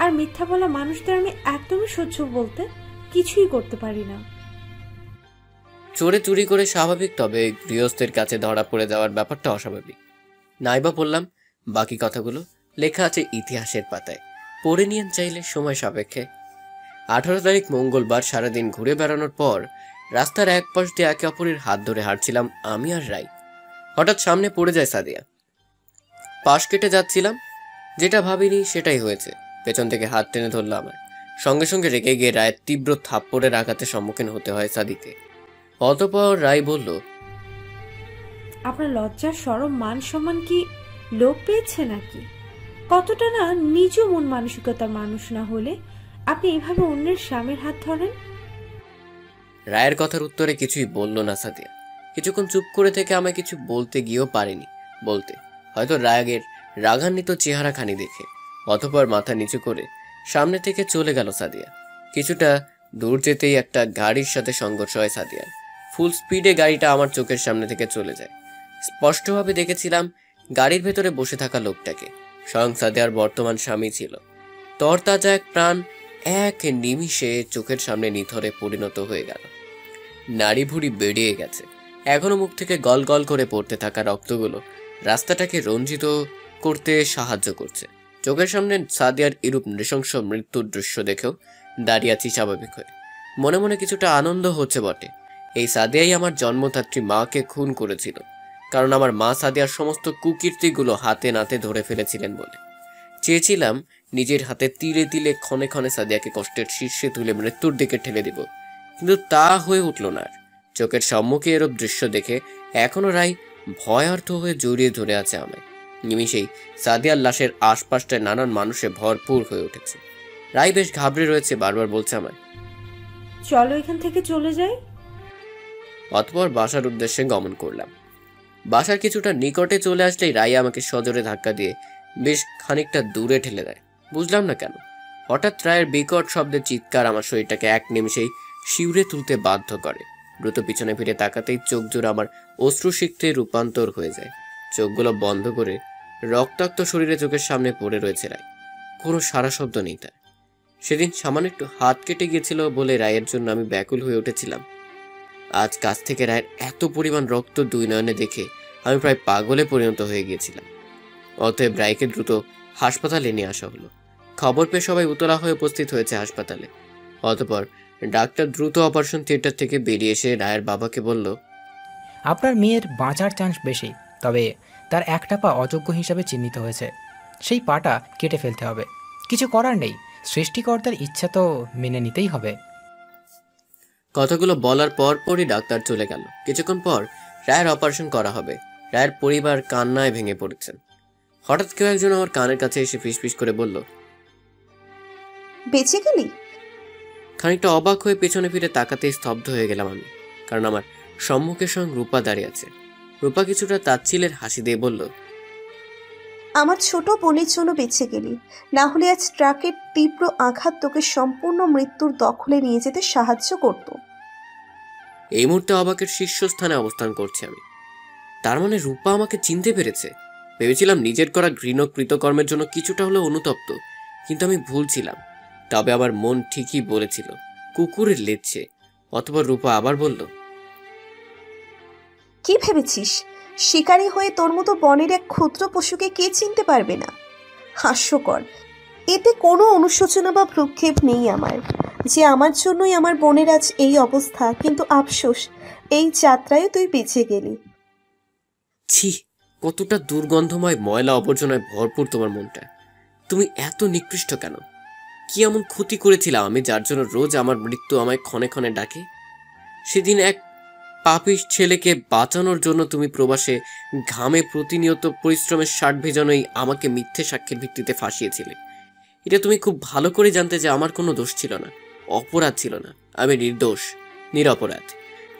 আর মিথ্যা বলা মানুষদের আমি একদমই সহ্য বলতে কিছুই করতে পারি না। চোরে চুরি করে স্বাভাবিক, তবে গৃহস্থের কাছে ধরা পড়ে যাওয়ার ব্যাপারটা অস্বাভাবিক। নাইবা বললাম, বাকি কথাগুলো লেখা আছে ইতিহাসের পাতায়, পড়ে নিয়েন চাইলে সময় সাপেক্ষে। 18 তারিখ মঙ্গলবার সারাদিন ঘুরে বেড়ানোর পর রাস্তার এক পাশ দিয়ে একে অপরের হাত ধরে হাঁটছিলাম আমি আর রাই। হঠাৎ সামনে পড়ে যায় সাদিয়া। পাশ কেটে যাচ্ছিলাম, যেটা ভাবিনি সেটাই হয়েছে। পেছন থেকে হাত টেনে ধরলো আমার। সঙ্গে সঙ্গে রেগে গিয়ে রায়ের তীব্র থাপ্পড়ের আঘাতে সম্মুখীন হতে হয় সাদিকে। অতঃপর রায় বলল, আপনার লজ্জা, শরম, মান সম্মান কি লোপ পেয়েছে নাকি? কতটা না নিজ মন মানসিকতার মানুষ না হলে আপনি এভাবে অন্যের স্বামীর হাত ধরেন? রায়ের কথার উত্তরে কিছুই বলল না সাদিয়া। কিছুক্ষণ চুপ করে থেকে আমায় কিছু বলতে গিয়েও পারেনি বলতে, হয়তো রাগান্বিত চেহারাখানি দেখে। অতঃপর মাথা নিচু করে সামনে থেকে চলে গেল সাদিয়া। কিছুটা দূর যেতেই একটা গাড়ির সাথে সংঘর্ষ হয় সাদিয়ার। ফুল স্পিডে গাড়িটা আমার চোখের সামনে থেকে চলে যায়। স্পষ্টভাবে দেখেছিলাম গাড়ির ভেতরে বসে থাকা লোকটাকে। স্বয়ং সাদিয়ার বর্তমান স্বামী ছিল। তরতাজা এক প্রাণ এক নিমিষে চোখের সামনে নিথরে পরিণত হয়ে গেল। নাড়ি ভুড়ি বেরিয়ে গেছে। এখনো মুখ থেকে গল গল করে পড়তে থাকা রক্তগুলো রাস্তাটাকে রঞ্জিত করতে সাহায্য করছে। চোখের সামনে সাদিয়ার এরূপ নৃশংস মৃত্যুর দৃশ্য দেখেও দাঁড়িয়ে আছি স্বাভাবিক হয়ে। মনে মনে কিছুটা আনন্দ হচ্ছে বটে। এই সাদিয়াই আমার জন্মদাত্রী মাকে খুন করেছিল, কারণ আমার মা সাদিয়ার সমস্ত কুকীর্তিগুলো হাতে নাতে ধরে ফেলেছিলেন বলে। চেয়েছিলাম নিজের হাতে তিলে তিলে ক্ষণে ক্ষণে সাদিয়াকে কষ্টের শীর্ষে তুলে মৃত্যুর দিকে ঠেলে দিব, কিন্তু তা হয়ে উঠল না। আর চোখের সম্মুখে এরূপ দৃশ্য দেখে এখনো রাই ভয়ার্থ হয়ে জড়িয়ে ধরে আছে আমায়। নিমিষেই সাদিয়ার লাশের আশপাশটায় নানান মানুষে ভরপুর হয়ে উঠেছে। রাই বেশ ঘাবড়ে রয়েছে, বারবার বলছে আমায়, চলো এখান থেকে চলে যাই। অতঃপর বাসার উদ্দেশ্যে গমন করলাম। বাসার কিছুটা নিকটে চলে আসলেই রাই আমাকে সজোরে ধাক্কা দিয়ে বেশ খানিকটা দূরে ঠেলে দেয়। বুঝলাম না কেন হঠাৎ রায়ের বিকট শব্দের চিৎকার আমার শরীরটাকে এক নিমিষেই শিউরে তুলতে বাধ্য করে। দ্রুত পিছনে ফিরে তাকাতেই চোখ জোড়া আমার অশ্রুসিক্তে রূপান্তর হয়ে যায়। চোখগুলো বন্ধ করে রক্তাক্ত শরীরে চোখের সামনে পড়ে রয়েছে রায়। কোনো সারা শব্দ নেই তার। সেদিন সামান্য একটু হাত কেটে গিয়েছিল বলে রায়ের জন্য আমি ব্যাকুল হয়ে উঠেছিলাম। আজ কাছ থেকে রায়ের এত পরিমাণ রক্ত দুই নয়নে দেখে আমি প্রায় পাগলে পরিণত হয়ে গিয়েছিলাম। অতএব রায়কে দ্রুত হাসপাতালে নিয়ে আসা হলো। খবর পেয়ে সবাই উতলা হয়ে উপস্থিত হয়েছে হাসপাতালে। অতঃপর ডাক্তার দ্রুত অপারেশন থিয়েটার থেকে বেরিয়ে এসে রায়ের বাবাকে বলল, আপনার মেয়ের বাঁচার চান্স বেশি, তবে তার একটা পা অযোগ্য হিসাবে চিহ্নিত হয়েছে। সেই পাটা কেটে ফেলতে হবে। কিছু করার নেই, সৃষ্টিকর্তার ইচ্ছা তো মেনে নিতেই হবে। কথাগুলো বলার পরপরই ডাক্তার চলে গেল। কিছুক্ষণ পর রায়ের অপারেশন করা হবে। রায়ের পরিবার কান্নায় ভেঙে পড়েছেন। হঠাৎ কেউ একজন আমার কানের কাছে এসে ফিসফিস করে বলল, বেঁচে গেলি? খানিকটা অবাক হয়ে পেছনে ফিরে তাকাতেই স্তব্ধ হয়ে গেলাম আমি, কারণ আমার সম্মুখের সঙ্গে রূপা দাঁড়িয়ে আছে। রূপা কিছুটা তাচ্ছিলের হাসি দিয়ে বলল, আমার ছোট বোনের জন্য বেঁচে গেলি, না হলে আজ ট্রাকের তীব্র আঘাত তোকে সম্পূর্ণ মৃত্যুর দখলে নিয়ে যেতে সাহায্য করত। এই মুহূর্তে অবাকের শীর্ষস্থানে অবস্থান করছি আমি। তার মানে রূপা আমাকে চিনতে পেরেছে। ভেবেছিলাম নিজের করা ঘৃণ কৃতকর্মের জন্য কিছুটা হলেও অনুতপ্ত, কিন্তু আমি ভুল ছিলাম। তবে আমার মন ঠিকই বলেছিল, কুকুরের লেজছে। অতঃপর রূপা আবার বলল, কি ভেবেছিস শিকারী হয়ে তোর মতো বনের এক ক্ষুদ্র পশুকে কে চিনতে পারবে না? হাস্যকর। এতে কোনো অনুশোচনা বা ভ্রুক্ষেপ নেই আমার, যে আমার জন্যই আমার বোনের আজ এই অবস্থা। কিন্তু আফসোস, এই যাত্রায় তুই বেঁচে গেলি। ছি, কতটা দুর্গন্ধময় ময়লা আবর্জনায় ভরপুর তোমার মনটা। তুমি এত নিকৃষ্ট কেন? কি এমন ক্ষতি করেছিলাম আমি যার জন্য রোজ আমার মৃত্যু আমায় ক্ষণে ক্ষণে ডাকে? সেদিন এক পাপিষ্ঠ ছেলেকে বাঁচানোর জন্য তুমি প্রবাসে ঘামে প্রতিনিয়ত পরিশ্রমের ষাট ভেজানোই আমাকে মিথ্যে সাক্ষ্যের ভিত্তিতে ফাঁসিয়েছিলে। এটা তুমি খুব ভালো করে জানতে যে আমার কোনো দোষ ছিল না, অপরাধ ছিল না, আমি নির্দোষ, নিরপরাধ।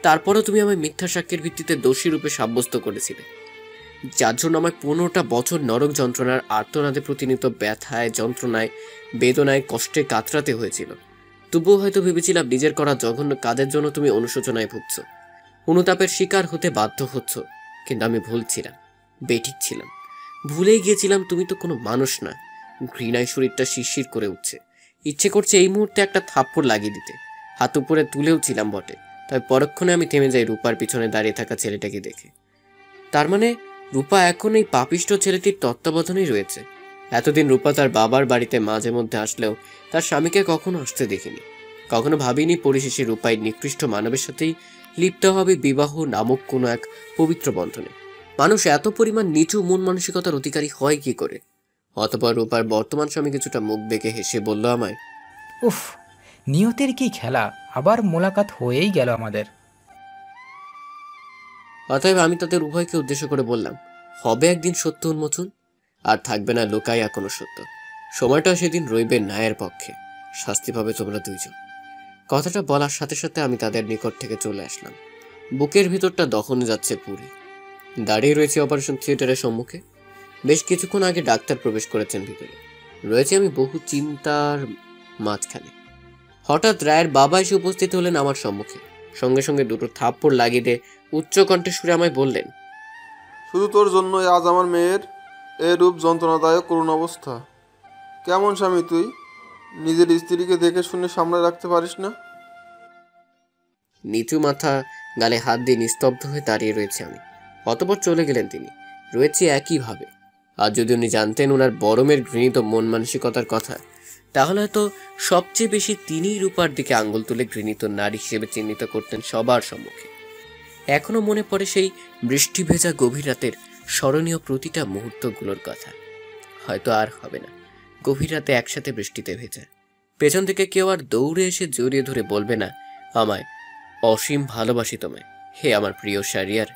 তারপরেও তুমি আমায় মিথ্যা সাক্ষ্যের ভিত্তিতে দোষী রূপে সাব্যস্ত করেছিলে, যার জন্য আমায় 15টা বছর নরক যন্ত্রণার আর্তনাদে প্রতিনিয়ত ব্যথায়, যন্ত্রণায়, বেদনায়, কষ্টে কাতরাতে হয়েছিল। তবুও হয়তো ভেবেছিলাম নিজের করা জঘন্য কাজের জন্য তুমি অনুশোচনায় ভুগছ, অনুতাপের শিকার হতে বাধ্য হচ্ছ। কিন্তু আমি ভুল ছিলাম, বেঠিক ছিলাম। ভুলেই গিয়েছিলাম তুমি তো কোনো মানুষ না। ঘৃণায় শরীরটা শিরশির করে উঠছে, ইচ্ছে করছে এই মুহূর্তে একটা থাপ্পড় লাগিয়ে দিতে। হাত উপরে তুলেও ছিলাম বটে, তবে পরক্ষণে আমি থেমে যাই রূপার পিছনে দাঁড়িয়ে থাকা ছেলেটাকে দেখে। তার মানে রূপা এখন এই পাপিষ্ঠ ছেলেটির তত্ত্বাবধানেই রয়েছে। এতদিন রূপা তার বাবার বাড়িতে মাঝে মধ্যে আসলেও তার স্বামীকে কখনো আসতে দেখিনি। কখনো ভাবিনি পরিশেষে রূপাই নিকৃষ্ট মানবের সাথেই লিপ্ত হবে বিবাহ নামক কোনো এক পবিত্র বন্ধনে। মানুষ এত পরিমাণ নিচু মন মানসিকতার অধিকারী হয় কি করে? অতঃপর রূপার বর্তমান স্বামী কিছুটা মুখ বেঁকে হেসে বলল আমায়, উফ, নিয়তের কি খেলা, আবার মোলাকাত হয়েই গেল আমাদের। অতএব আমি তাদের উভয়কে উদ্দেশ্য করে বললাম, হবে একদিন সত্য উন্মোচন, আর থাকবে না লোকাইয়া কোনো সত্য। সময়টা সেদিন রইবে ন্যায়ের পক্ষে, শাস্তি পাবে তোমরা দুইজন। কথাটা বলার সাথে সাথে আমি তাদের নিকট থেকে চলে আসলাম। বুকের ভিতরটা দহনে যাচ্ছে পুড়ে। দাঁড়িয়ে রয়েছে অপারেশন থিয়েটারের সম্মুখে। বেশ কিছুক্ষণ আগে ডাক্তার প্রবেশ করেছেন ভিতরে। রয়েছে আমি বহু চিন্তার মাঝখানে। হঠাৎ রায়ের বাবা এসে উপস্থিত হলেন আমার সম্মুখে। সঙ্গে সঙ্গে দুটো থাপ্পড় লাগিয়ে দিয়ে উচ্চ কণ্ঠে সুরে আমায় বললেন, শুধু তোর জন্যই আজ আমার মেয়ের এরূপ যন্ত্রণাদায়ক করুণ অবস্থা। কেমন স্বামী তুই? নিজের স্ত্রীকে দেখে শুনে সামনে রাখতে পারিস না? নিচু মাথা, গালে হাত দিয়ে নিস্তব্ধ হয়ে দাঁড়িয়ে রয়েছে আমি। অতঃপর চলে গেলেন তিনি। রয়েছে একইভাবে। আর যদি উনি জানতেন ওনার বরমের ঘৃণিত মন মানসিকতার কথা, তাহলে হয়তো সবচেয়ে বেশি তিনিই রূপার দিকে আঙ্গুল তুলে ঘৃণিত নারী হিসেবে চিহ্নিত করতেন সবার সম্মুখে। এখনো মনে পড়ে সেই বৃষ্টি ভেজা গভীর রাতের স্মরণীয় প্রতিটা মুহূর্তগুলোর কথা। হয়তো আর হবে না গভীর রাতে একসাথে বৃষ্টিতে ভেজা। পেছন থেকে কেউ আর দৌড়ে এসে জড়িয়ে ধরে বলবে না আমায়, অসীম ভালোবাসি তোমায়, হে আমার প্রিয় শারিয়ার।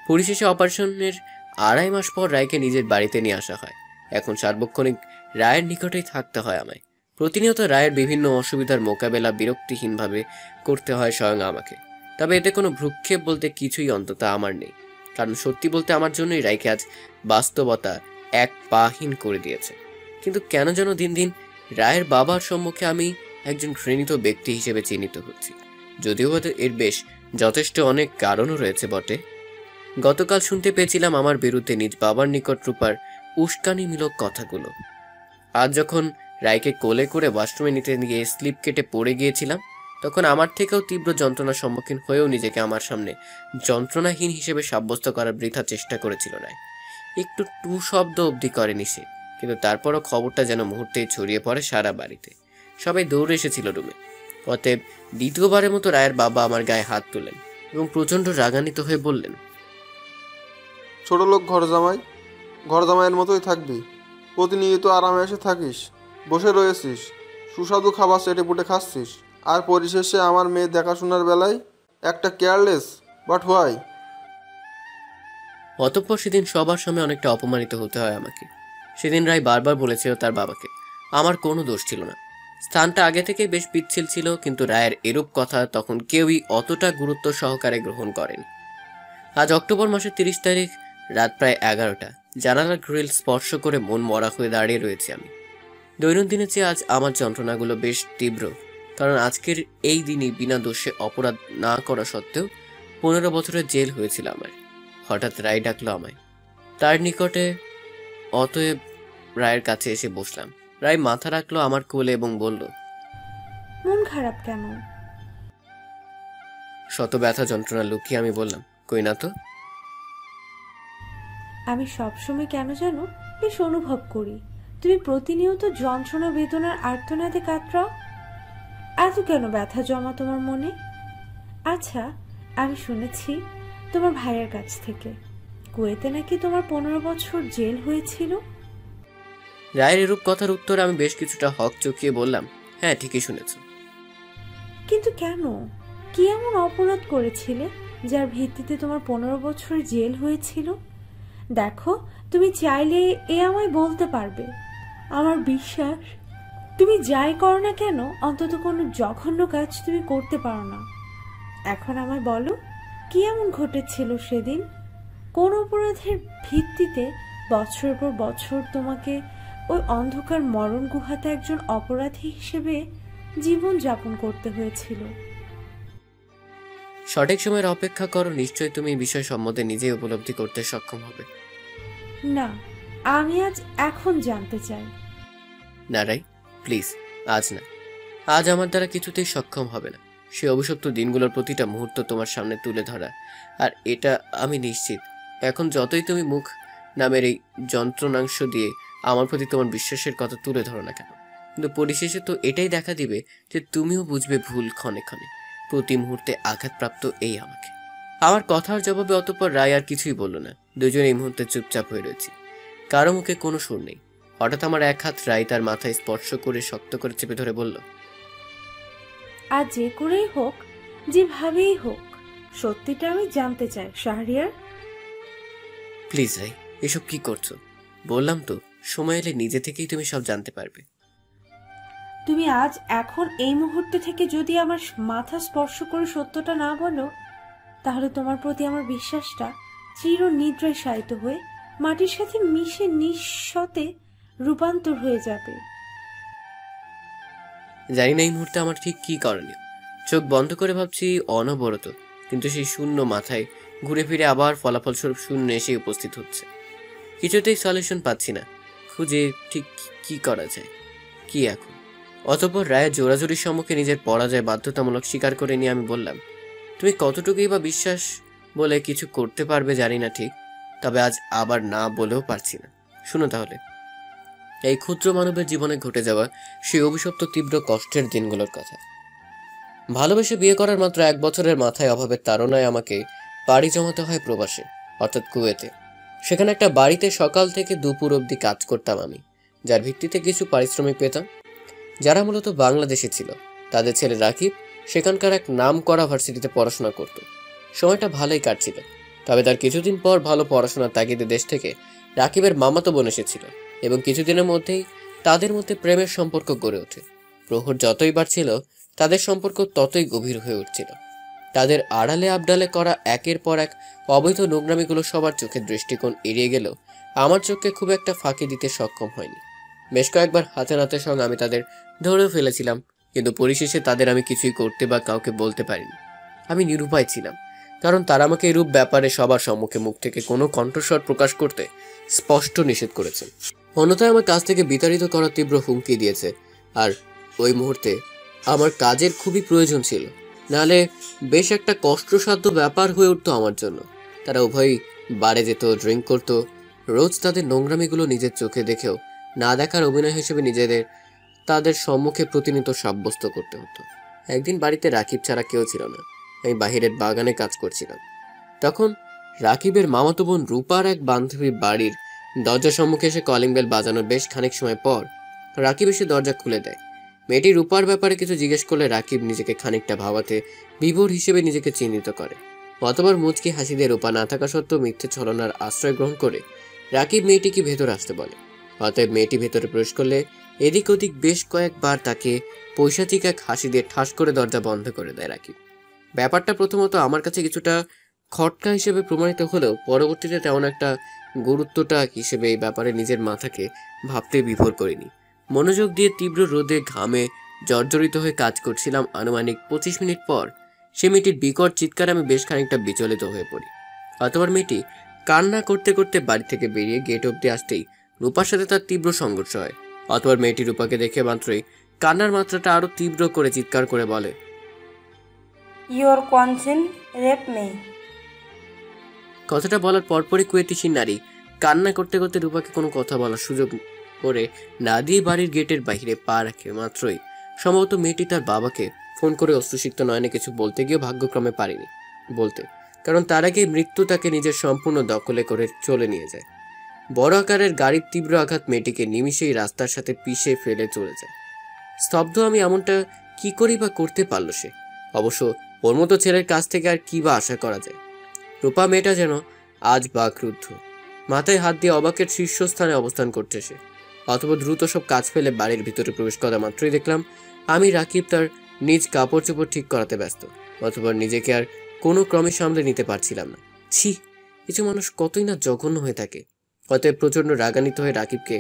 পরিশেষে অপারেশনের 2.5 মাস পর রায়কে নিজের বাড়িতে নিয়ে আসা হয়। এখন সার্বক্ষণিক রায়ের নিকটেই থাকতে হয় আমায়। প্রতিনিয়ত রায়ের বিভিন্ন অসুবিধার মোকাবেলা বিরক্তিহীনভাবে করতে হয় স্বয়ং আমাকে। তবে এতে কোনো ভ্রুক্ষেপ বলতে কিছুই অন্তত আমার নেই, কারণ সত্যি বলতে আমার জন্যই রায়কে আজ বাস্তবতা এক পাহীন করে দিয়েছে। কিন্তু কেন যেন দিন দিন রায়ের বাবার সম্মুখে আমি একজন ঘৃণিত ব্যক্তি হিসেবে চিহ্নিত হচ্ছি। যদিও এর বেশ যথেষ্ট অনেক কারণও রয়েছে বটে। গতকাল শুনতে পেয়েছিলাম আমার বিরুদ্ধে নিজ বাবার নিকট রূপার উস্কানিমূলক কথাগুলো। আজ যখন রায়কে কোলে করে ওয়াশরুমে নিতে গিয়ে স্লিপ কেটে পড়ে গিয়েছিলাম, তখন আমার থেকেও তীব্র যন্ত্রণার সম্মুখীন হয়েও নিজেকে আমার সামনে যন্ত্রণাহীন হিসেবে সাব্যস্ত করার বৃথা চেষ্টা করেছিল রায়। একটু টু শব্দ অবধি করেনি সে, কিন্তু তারপরও খবরটা যেন মুহূর্তেই ছড়িয়ে পড়ে সারা বাড়িতে। সবাই দৌড়ে এসেছিল রুমে। অতএব দ্বিতীয়বারের মতো রায়ের বাবা আমার গায়ে হাত তুলেন এবং প্রচণ্ড রাগান্বিত হয়ে বললেন, ছোট লোক ঘর জামাইয়ের মতোই থাকবি। প্রতিনিয়ত আরামে এসে থাকিস, বসে রয়েছিস, সুস্বাদু খাবার চেটে পুটে খাচ্ছিস, আর পরিশেষে আমার মেয়ে দেখাশোনার বেলায় একটা কেয়ারলেস। But why? অতঃপর সেদিন সবার সামনে অনেকটা অপমানিত হতে হয় আমাকে। সেদিন রায় বারবার বলেছিল তার বাবাকে আমার কোনো দোষ ছিল না। স্থানটা আগে থেকে বেশ পিচ্ছিল ছিল, কিন্তু রায়ের এরূপ কথা তখন কেউই অতটা গুরুত্ব সহকারে গ্রহণ করেনি। আজ অক্টোবর মাসের 30 তারিখ, রাত প্রায় 11টা। জানালার গ্রিল স্পর্শ করে মন মরা হয়ে দাঁড়িয়ে রয়েছি আমি। দৈনন্দিনের চেয়ে আজ আমার যন্ত্রণাগুলো বেশ তীব্র, কারণ আজকের এই দিনই বিনা দোষে অপরাধ না করা সত্ত্বেও 15 বছরের জেল হয়েছিল আমার। হঠাৎ রায় ডাকলো আমায় তার নিকটে। অতএব রায়ের কাছে এসে বসলাম। রায় মাথা রাখলো আমার কোলে এবং বলল, মন খারাপ কেন? শত ব্যথা যন্ত্রণা লুকিয়ে আমি বললাম, কই না তো। আমি সবসময় কেন জানো বেশ অনুভব করি তুমি প্রতিনিয়ত যন্ত্রণা বেদনার আর্তনাদে কাতরাও। এত কেন ব্যথা জমা তোমার মনে? আচ্ছা, আমি শুনেছি তোমার ভাইয়ের কাছ থেকে কুয়েতে নাকি তোমার 15 বছর জেল হয়েছিল। রায়ের এরূপ কথার উত্তরে আমি বেশ কিছুটা হক চকিয়ে বললাম, হ্যাঁ ঠিকই শুনেছ। কিন্তু কেন? কি এমন অপরাধ করেছিলে যার ভিত্তিতে তোমার 15 বছরের জেল হয়েছিল? দেখো, তুমি চাইলে এ আমায় বলতে পারবে। আমার বিশ্বাস তুমি যাই করো না কেন, অন্তত কোনো জঘন্য কাজ তুমি করতে পারো না। এখন আমায় বলো, কি এমন ঘটেছিল সেদিন? কোন অপরাধের ভিত্তিতে বছরের পর বছর তোমাকে ওই অন্ধকার মরণ গুহাতে একজন অপরাধী হিসেবে জীবন যাপন করতে হয়েছিল? সঠিক সময়ের অপেক্ষা করো, নিশ্চয়ই তুমি এই বিষয় সম্বন্ধে নিজেই উপলব্ধি করতে সক্ষম হবে। না, আমি আজ এখন জানতে চাই। না রাই, প্লিজ আজ না। আজ আমার দ্বারা কিছুতেই সক্ষম হবে না সে অভিশপ্ত দিনগুলোর প্রতিটা মুহূর্ত তোমার সামনে তুলে ধরা। আর এটা আমি নিশ্চিত, এখন যতই তুমি মুখ নামের এই যন্ত্রণাংশ দিয়ে আমার প্রতি তোমার বিশ্বাসের কথা তুলে ধরো না কেন, কিন্তু পরিশেষে তো এটাই দেখা দিবে যে তুমিও বুঝবে ভুল ক্ষণে ক্ষণে, প্রতি মুহূর্তে আঘাতপ্রাপ্ত এই আমাকে। আমার কথার জবাবে অতঃপর রায় আর কিছুই বলল না। দুজন এই মুহূর্তে চুপচাপ হয়ে রয়েছি, কারো মুখে কোনো সুর নেই। হঠাৎ আমার এক হাত রায় তার মাথায় স্পর্শ করে শক্ত করে চেপে ধরে বলল, আর যে করেই হোক, যেভাবেই হোক, সত্যিটা আমি জানতে চাই শাহরিয়ার। প্লিজ রাই, এসব কি করছো? বললাম তো, সময় এলে নিজে থেকেই তুমি সব জানতে পারবে। তুমি আজ এখন এই মুহূর্তে থেকে যদি আমার মাথা স্পর্শ করে সত্যটা না বলো, তাহলে তোমার প্রতি আমার বিশ্বাসটা চির নিদ্রায় শায়িত হয়ে মাটির সাথে মিশে নিঃস্বতে রূপান্তর হয়ে যাবে। জানি না এই মুহূর্তে আমার ঠিক কি করণীয়। চোখ বন্ধ করে ভাবছি অনবরত, কিন্তু সেই শূন্য মাথায় ঘুরে ফিরে আবার ফলাফলস্বরূপ শূন্য এসে উপস্থিত হচ্ছে। কিছুতেই সলিউশন পাচ্ছি না, খুঁজে ঠিক কি করা যায়, কি এখন। অতঃপর রায়ের জোরাজোরির সম্মুখে নিজের পরাজয় বাধ্যতামূলক স্বীকার করে নিয়ে আমি বললাম, তুমি কতটুকুই বা বিশ্বাস বলে কিছু করতে পারবে জানি না ঠিক, তবে আজ আবার না বলেও পারছি না। শুনো তাহলে, এই ক্ষুদ্র মানবের জীবনে ঘটে যাওয়া সেই অভিশপ্ত তীব্র কষ্টের দিনগুলোর কথা। ভালোবেসে বিয়ে করার মাত্র 1 বছরের মাথায় অভাবের তাড়নায় আমাকে পাড়ি জমাতে হয় প্রবাসে, অর্থাৎ কুয়েতে। সেখানে একটা বাড়িতে সকাল থেকে দুপুর অবধি কাজ করতাম আমি, যার ভিত্তিতে কিছু পারিশ্রমিক পেতাম। যারা মূলত বাংলাদেশে ছিল, তাদের ছেলে রাকিব সেখানকার এক নাম করা ভার্সিটিতে পড়াশোনা করত। সময়টা ভালোই কাটছিল, তবে তার কিছুদিন পর ভালো পড়াশোনার তাগিদে দেশ থেকে রাকিবের মামাতো বোন এসেছিল এবং কিছুদিনের মধ্যেই তাদের মধ্যে প্রেমের সম্পর্ক গড়ে ওঠে। প্রহর যতই বাড়ছিল, তাদের সম্পর্ক ততই গভীর হয়ে উঠছিল। তাদের আড়ালে আবডালে করা একের পর এক অবৈধ নোংরামিগুলো সবার চোখের দৃষ্টিকোণ এড়িয়ে গেলেও আমার চোখকে খুব একটা ফাঁকি দিতে সক্ষম হয়নি। বেশ কয়েকবার হাতে নাতে সঙ্গে আমি তাদের ধরেও ফেলেছিলাম, কিন্তু পরিশেষে তাদের আমি কিছুই করতে বা কাউকে বলতে পারিনি। আমি নিরুপায় ছিলাম, কারণ তারা আমাকে এরূপ ব্যাপারে সবার সম্মুখে মুখ থেকে কোনো কণ্ঠস্বর প্রকাশ করতে স্পষ্ট নিষেধ করেছে। অন্যথায় আমার কাছ থেকে বিতাড়িত করার তীব্র হুমকি দিয়েছে। আর ওই মুহূর্তে আমার কাজের খুবই প্রয়োজন ছিল, নাহলে বেশ একটা কষ্টসাধ্য ব্যাপার হয়ে উঠতো আমার জন্য। তারা উভয়ই বারে যেত, ড্রিঙ্ক করতো, রোজ তাদের নোংরামিগুলো নিজের চোখে দেখেও না দেখার অভিনয় হিসেবে নিজেদের তাদের সম্মুখে প্রতিনিয়ত সাব্যস্ত করতে হতো। একদিন বাড়িতে রাকিব ছাড়া কেউ ছিল না, আমি বাহিরের বাগানে কাজ করছিলাম। তখন রাকিবের মামাতো বোন রূপার এক বান্ধবীর বাড়ির দরজার সম্মুখে এসে কলিং বেল বাজানোর বেশ খানিক সময় পর রাকিব এসে দরজা খুলে দেয়। মেয়েটি রূপার ব্যাপারে কিছু জিজ্ঞেস করলে রাকিব নিজেকে খানিকটা ভাবাতে বিভোর হিসেবে নিজেকে চিহ্নিত করে। অতবার মুচকি হাসি দিয়ে রূপা না থাকা সত্ত্বেও মিথ্যে ছলনার আশ্রয় গ্রহণ করে রাকিব মেয়েটিকে ভেতর আসতে বলে। অতএব মেয়েটি ভেতরে প্রবেশ করলে এদিক ওদিক বেশ কয়েকবার তাকে পৈশাচিক এক হাসি দিয়ে ঠাস করে দরজা বন্ধ করে দেয় রাকিব। ব্যাপারটা প্রথমত আমার কাছে কিছুটা খটকা হিসেবে প্রমাণিত হলেও পরবর্তীতে তেমন একটা গুরুত্বটা হিসেবে এই ব্যাপারে নিজের মাথাকে ভাবতে বিভোর করিনি। মনোযোগ দিয়ে তীব্র রোদে ঘামে জর্জরিত হয়ে কাজ করছিলাম। আনুমানিক 25 মিনিট পর সে মেয়েটির বিকট চিৎকারে আমি বেশ খানিকটা বিচলিত হয়ে পড়ি। অতবার মেয়েটি কান্না করতে করতে বাড়ি থেকে বেরিয়ে গেট অব্দি আসতেই রূপার সাথে তার তীব্র সংঘর্ষ হয়। অতবার মেয়েটি রূপাকে দেখে মাত্রই কান্নার মাত্রাটা আরো তীব্র করে চিৎকার করে বলে, ইউর কনসেন্ট রেপ মি। কথাটা বলার পরপরই কুয়েটিসির নারী কান্না করতে করতে রূপাকে কোনো কথা বলার সুযোগ করে না দিয়ে বাড়ির গেটের বাইরে পা রাখে মাত্রই সম্ভবত মেয়েটি তার বাবাকে ফোন করে অশ্রুসিক্ত নয়নে কিছু বলতে গিয়েও ভাগ্যক্রমে পারেনি বলতে, কারণ তার আগে মৃত্যু তাকে নিজের সম্পূর্ণ দখলে করে চলে নিয়ে যায়। বড় আকারের গাড়ির তীব্র আঘাত মেয়েটিকে নিমিষেই রাস্তার সাথে পিষে ফেলে চলে যায়। স্তব্ধ আমি, এমনটা কি করি বা করতে পারলো সে? অবশ্য ওর মতো ছেলের কাছ থেকে আর কি বা আশা করা যায়। রূপা মেয়েটা যেন আজ বাকরুদ্ধ, মাথায় হাত দিয়ে অবাকের শীর্ষস্থানে অবস্থান করছে সে। অথবা দ্রুত সব কাজ ফেলে বাড়ির ভিতরে প্রবেশ করা মাত্রই দেখলাম আমি রাকিব তার নিজ কাপড় চোপড় ঠিক করাতে ব্যস্ত। অথবা নিজেকে আর কোনো ক্রমে সামলে নিতে পারছিলাম না। ছি, কিছু মানুষ কতই না জঘন্য হয়ে থাকে। অতএব প্রচণ্ড রাগান্বিত হয়ে রাকিবকে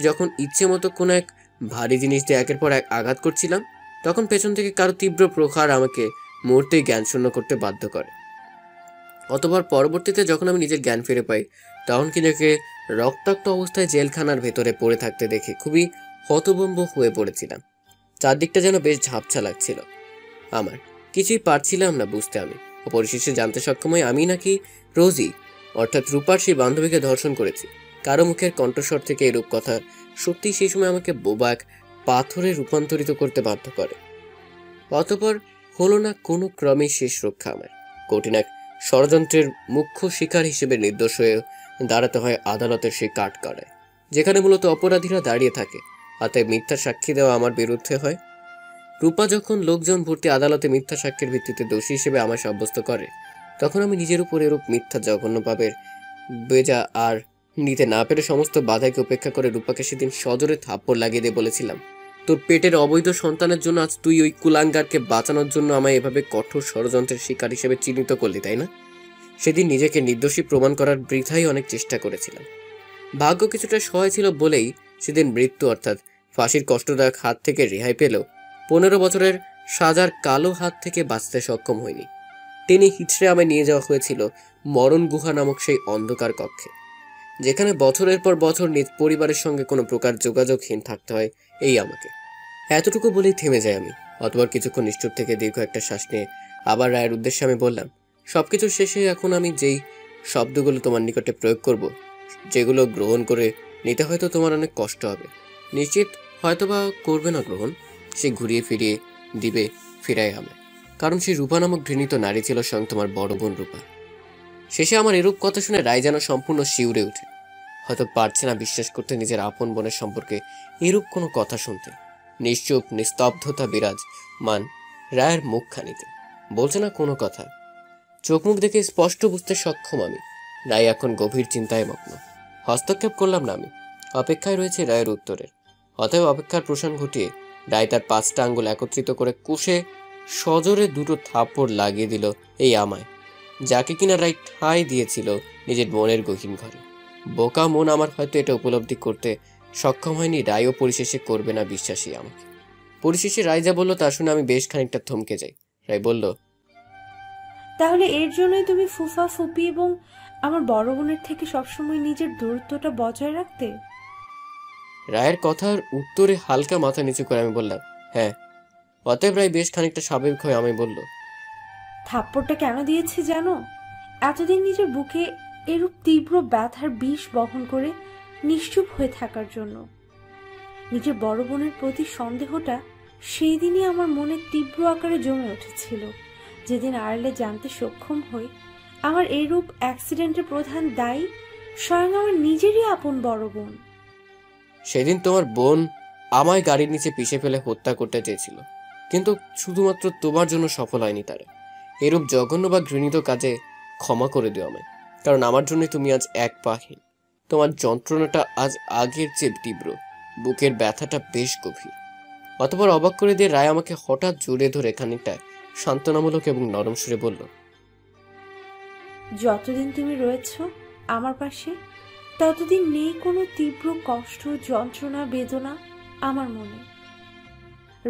যখন ইচ্ছে মতো কোনো এক ভারী জিনিস দিয়ে একের পর এক আঘাত করছিলাম, তখন পেছন থেকে কারো তীব্র প্রহার আমাকে মুহূর্তেই জ্ঞান শূন্য করতে বাধ্য করে। অতঃপর পরবর্তীতে যখন আমি নিজের জ্ঞান ফিরে পাই, তখন নিজেকে রক্তাক্ত অবস্থায় জেলখানার ভেতরে পড়ে থাকতে দেখে খুবই হতভম্ব হয়ে পড়েছিলাম। চারদিকটা যেন বেশ ঝাপসা লাগছিল আমার, কিছুই পারছিলাম না বুঝতে। আমি পরিশেষে জানতে সক্ষম হই আমি নাকি রোজি অর্থাৎ রূপার সেই বান্ধবীকে ধর্ষণ করেছি। কারো মুখের কণ্ঠস্বর থেকে এরূপ কথা সত্যি সেই সময় আমাকে বোবা এক পাথরে রূপান্তরিত করতে বাধ্য করে। অতঃপর হলো না কোনো ক্রমেই শেষ রক্ষা আমার। কঠিন এক ষড়যন্ত্রের মুখ্য শিকার হিসেবে নির্দোষ হয়ে দাঁড়াতে হয় আদালতের সেই কাঠগড়ায়, যেখানে মূলত অপরাধীরা দাঁড়িয়ে থাকে। অতএব মিথ্যা সাক্ষী দেওয়া আমার বিরুদ্ধে হয়। রূপা যখন লোকজন ভর্তি আদালতে মিথ্যা সাক্ষীর ভিত্তিতে দোষী হিসেবে আমায় সাব্যস্ত করে, তখন আমি নিজের উপর এরূপ মিথ্যা জঘন্য পাপের বেজা আর নিতে না পেরে সমস্ত বাধাকে উপেক্ষা করে রূপাকে সেদিন সজোরে থাপ্পড় লাগিয়ে দিয়ে বলেছিলাম, তোর পেটের অবৈধ সন্তানের জন্য আজ তুই ওই কুলাঙ্গারকে বাঁচানোর জন্য আমায় এভাবে কঠোর ষড়যন্ত্রের শিকার হিসেবে চিহ্নিত করলি, তাই না? সেদিন নিজেকে নির্দোষী প্রমাণ করার বৃথাই অনেক চেষ্টা করেছিলাম। ভাগ্য কিছুটা সহায় ছিল বলেই সেদিন মৃত্যু অর্থাৎ ফাঁসির কষ্টদায়ক হাত থেকে রেহাই পেলেও 15 বছরের সাজার কালো হাত থেকে বাঁচতে সক্ষম হয়নি। টেনে হিচড়ে আমায় নিয়ে যাওয়া হয়েছিল মরণ গুহা নামক সেই অন্ধকার কক্ষে, যেখানে বছরের পর বছর নিজ পরিবারের সঙ্গে কোনো প্রকার যোগাযোগহীন থাকতে হয় এই আমাকে। এতটুকু বলেই থেমে যাই আমি। অতবার কিছুক্ষণ নিষ্ঠুর থেকে দীর্ঘ একটা শ্বাস নিয়ে আবার রায়ের উদ্দেশ্যে আমি বললাম, সবকিছু শেষে এখন আমি যেই শব্দগুলো তোমার নিকটে প্রয়োগ করব, যেগুলো গ্রহণ করে নিতে হয়তো তোমার অনেক কষ্ট হবে, নিশ্চিত হয়তোবা করবে না গ্রহণ। সে ঘুরিয়ে ফিরিয়ে দিবে ফিরাই আমায়, কারণ সেই রূপা নামক ঘৃণিত নারী ছিল স্বয়ং তোমার বড় বোন রূপা। শেষে আমার এরূপ কথা শুনে রায় যেন সম্পূর্ণ শিউরে ওঠে। হয়তো পারছে না বিশ্বাস করতে নিজের আপন বোনের সম্পর্কে এরূপ কোনো কথা শুনতে। নিশ্চুপ নিস্তব্ধতা বিরাজ মান রায়ের মুখখানিতে, বলছে না কোনো কথা। চোখ মুখ দেখে স্পষ্ট বুঝতে সক্ষম আমি রায় এখন গভীর চিন্তায় মগ্ন। হস্তক্ষেপ করলাম না আমি, অপেক্ষায় রয়েছে রায়ের উত্তরের। অতএব অপেক্ষার প্রসান ঘটিয়ে রায় তার 5টা আঙ্গুল একত্রিত করে কুশে সজোরে 2টো থাপ্পড় লাগিয়ে দিল এই আমায়, যাকে কিনা রায় ঠাঁই দিয়েছিল নিজের মনের গহীন ঘরে। বোকা মন আমার হয়তো এটা উপলব্ধি করতে সক্ষম হয়নি রায়ও পরিশেষে করবে না বিশ্বাসী আমাকে। পরিশেষে রায় যা বললো তা শুনে আমি বেশ খানিকটা থমকে যাই। রায় বলল, তাহলে এর জন্যই তুমি ফুফা ফুপি এবং আমার বড় বোনের থেকে সবসময় নিজের দূরত্বটা বজায় রাখতে? রায়ের কথার উত্তরে হালকা মাথা নিচু করে আমি বললাম, হ্যাঁ। অতএব রায় বেশ খানিকটা স্বাভাবিক হয়ে আমি বলল, থাপ্পড়টা কেন দিয়েছি জানো? এতদিন নিজের বুকে এরূপ তীব্র ব্যথার বিষ বহন করে নিশ্চুপ হয়ে থাকার জন্য। নিজের বড় বোনের প্রতি সন্দেহটা সেই দিনই আমার মনে তীব্র আকারে জমে উঠেছিল, যেদিন আড়ালে জানতে সক্ষম হই আমার এইরূপ অ্যাক্সিডেন্টের প্রধান দায়ী স্বয়ং আমার নিজেরই আপন বড় বোন। সেদিন তোমার বোন আমায় গাড়ির নিচে পিষে ফেলে হত্যা করতে চেয়েছিল, কিন্তু শুধুমাত্র তোমার জন্য সফল হয়নি তারা। এরূপ জঘন্য বা ঘৃণিত কাজে ক্ষমা করে দিও আমায়, কারণ আমার জন্যই তুমি আজ এক পাহীন। তোমার যন্ত্রণাটা আজ আগের চেয়ে তীব্র, বুকের ব্যথাটা বেশ গভীর। অতঃপর অবাক করে দিয়ে রায় আমাকে হঠাৎ জড়িয়ে ধরে খানিকটা সান্ত্বনামূলক এবং নরম সুরে বলল, যতদিন তুমি রয়েছ আমার পাশে, ততদিন নেই কোনো তীব্র কষ্ট, যন্ত্রণা, বেদনা আমার মনে।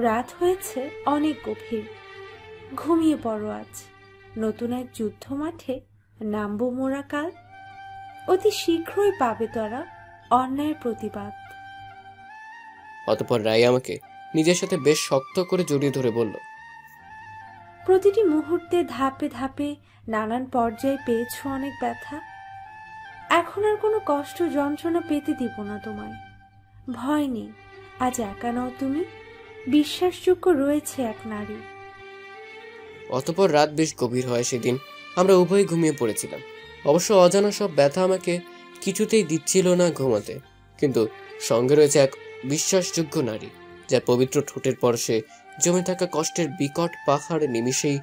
রাত হয়েছে অনেক গভীর, ঘুমিয়ে পড়ো আজ। নতুন এক যুদ্ধ মাঠে নামবো মোরা কাল। অতি শীঘ্রই পাবে তারা অন্যায়ের প্রতিবাদ। অতঃপর রায় আমাকে নিজের সাথে বেশ শক্ত করে জড়িয়ে ধরে বলল, প্রতিটি মুহূর্তে ধাপে ধাপে নানান পর্যায়ে পেয়েছ অনেক ব্যথা। এখন আর কোনো কষ্ট যন্ত্রণা পেতে দিব না তোমায়। ভয় নেই, আজ একা নও তুমি, বিশ্বাসযোগ্য রয়েছে এক নারী। অতঃপর রাত বেশ গভীর হয়। সেদিন আমরা উভয়ই ঘুমিয়ে পড়েছিলাম। অবশ্য অজানা সব ব্যথা আমাকে কিছুতেই দিচ্ছিল না ঘুমাতে, কিন্তু সঙ্গে রয়েছে এক বিশ্বাসযোগ্য নারী, যার পবিত্র ঠোঁটের পরশে জমে থাকা কষ্টের বিকট পাহাড় নিমিষেই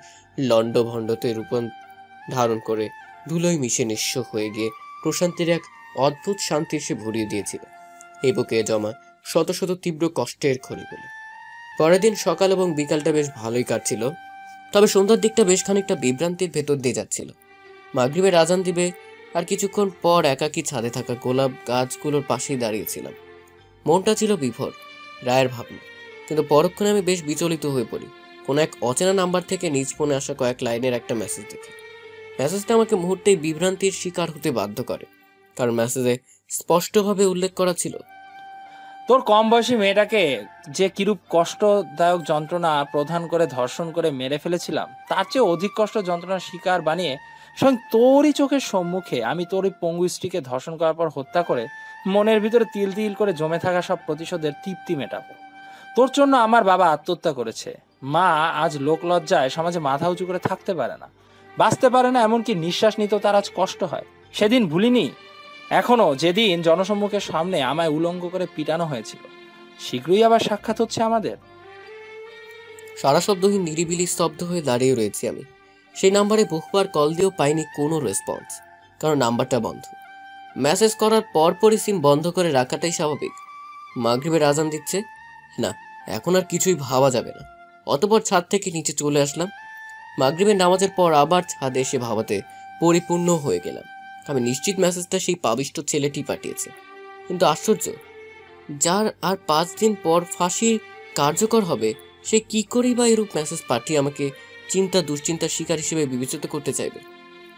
লণ্ডভণ্ডতে রূপন ধারণ করে ধুলোয় মিশে নিঃস্ব হয়ে গিয়ে প্রশান্তির এক অদ্ভুত শান্তি এসে ভরিয়ে দিয়েছিল এই বুকে জমা শত শত তীব্র কষ্টের খনিগুলো। পরের দিন সকাল এবং বিকালটা বেশ ভালোই কাটছিল, তবে সন্ধ্যার দিকটা বেশ খানিকটা বিভ্রান্তির ভেতর দিয়ে যাচ্ছিল। মাগরিবের আজান দিবে আর কিছুক্ষণ পর একাকী ছাদে থাকা গোলাপ গাছগুলোর পাশেই দাঁড়িয়েছিলাম। মনটা ছিল বিভোর রায়ের ভাবনা, কিন্তু পরক্ষণে আমি বেশ বিচলিত হয়ে পড়ি কোনো এক অচেনা নাম্বার থেকে নিজ ফোনে আসা কয়েক লাইনের একটা মেসেজ দেখে। মেসেজটা আমাকে মুহূর্তেই বিভ্রান্তির শিকার হতে বাধ্য করে, কারণ মেসেজে স্পষ্টভাবে উল্লেখ করা ছিল, তোর কম বয়সী মেয়েটাকে যে কিরূপ কষ্টদায়ক যন্ত্রণা প্রদান করে ধর্ষণ করে মেরে ফেলেছিলাম, তার চেয়ে অধিক কষ্ট যন্ত্রণার শিকার বানিয়ে স্বয়ং তোরই চোখের সম্মুখে আমি তোর ওই পঙ্গু স্ত্রীকে ধর্ষণ করার পর হত্যা করে মনের ভিতরে তিল তিল করে জমে থাকা সব প্রতিশোধের তৃপ্তি মেটাবো। তোর জন্য আমার বাবা আত্মহত্যা করেছে, মা আজ লোকলজ্জায় সমাজে মাথা উঁচু করে থাকতে পারে না, বাঁচতে পারে না, এমনকি নিঃশ্বাস নিতেও তার আজ কষ্ট হয়। সেদিন ভুলিনি এখনো, যেদিন জনসম্মুখের সামনে আমায় উলঙ্গ করে পিটানো হয়েছিল। শীঘ্রই আবার সাক্ষাৎ হচ্ছে আমাদের। সারা শব্দহীন নিরিবিলি স্তব্ধ হয়ে দাঁড়িয়ে রয়েছি আমি। সেই নাম্বারে বহুবার কল দিয়েও পাইনি কোনো রেসপন্স, কারণ নাম্বারটা বন্ধ। মেসেজ করার পরপরই সিম বন্ধ করে রাখাটাই স্বাভাবিক। মাগরিবের আজান দিচ্ছে, না এখন আর কিছুই ভাবা যাবে না। অতঃপর ছাদ থেকে নিচে চলে আসলাম। মাগরিবের নামাজের পর আবার ছাদে এসে ভাবাতে পরিপূর্ণ হয়ে গেলাম। আমি নিশ্চিত মেসেজটা সেই পাবিষ্ট ছেলেটি পাঠিয়েছে, কিন্তু আশ্চর্য, যার আর 5 দিন পর ফাঁসি কার্যকর হবে, সে কি করেই বা এরূপ মেসেজ পাঠিয়ে আমাকে চিন্তা দুশ্চিন্তার শিকার হিসেবে বিবেচিত করতে চাইবে।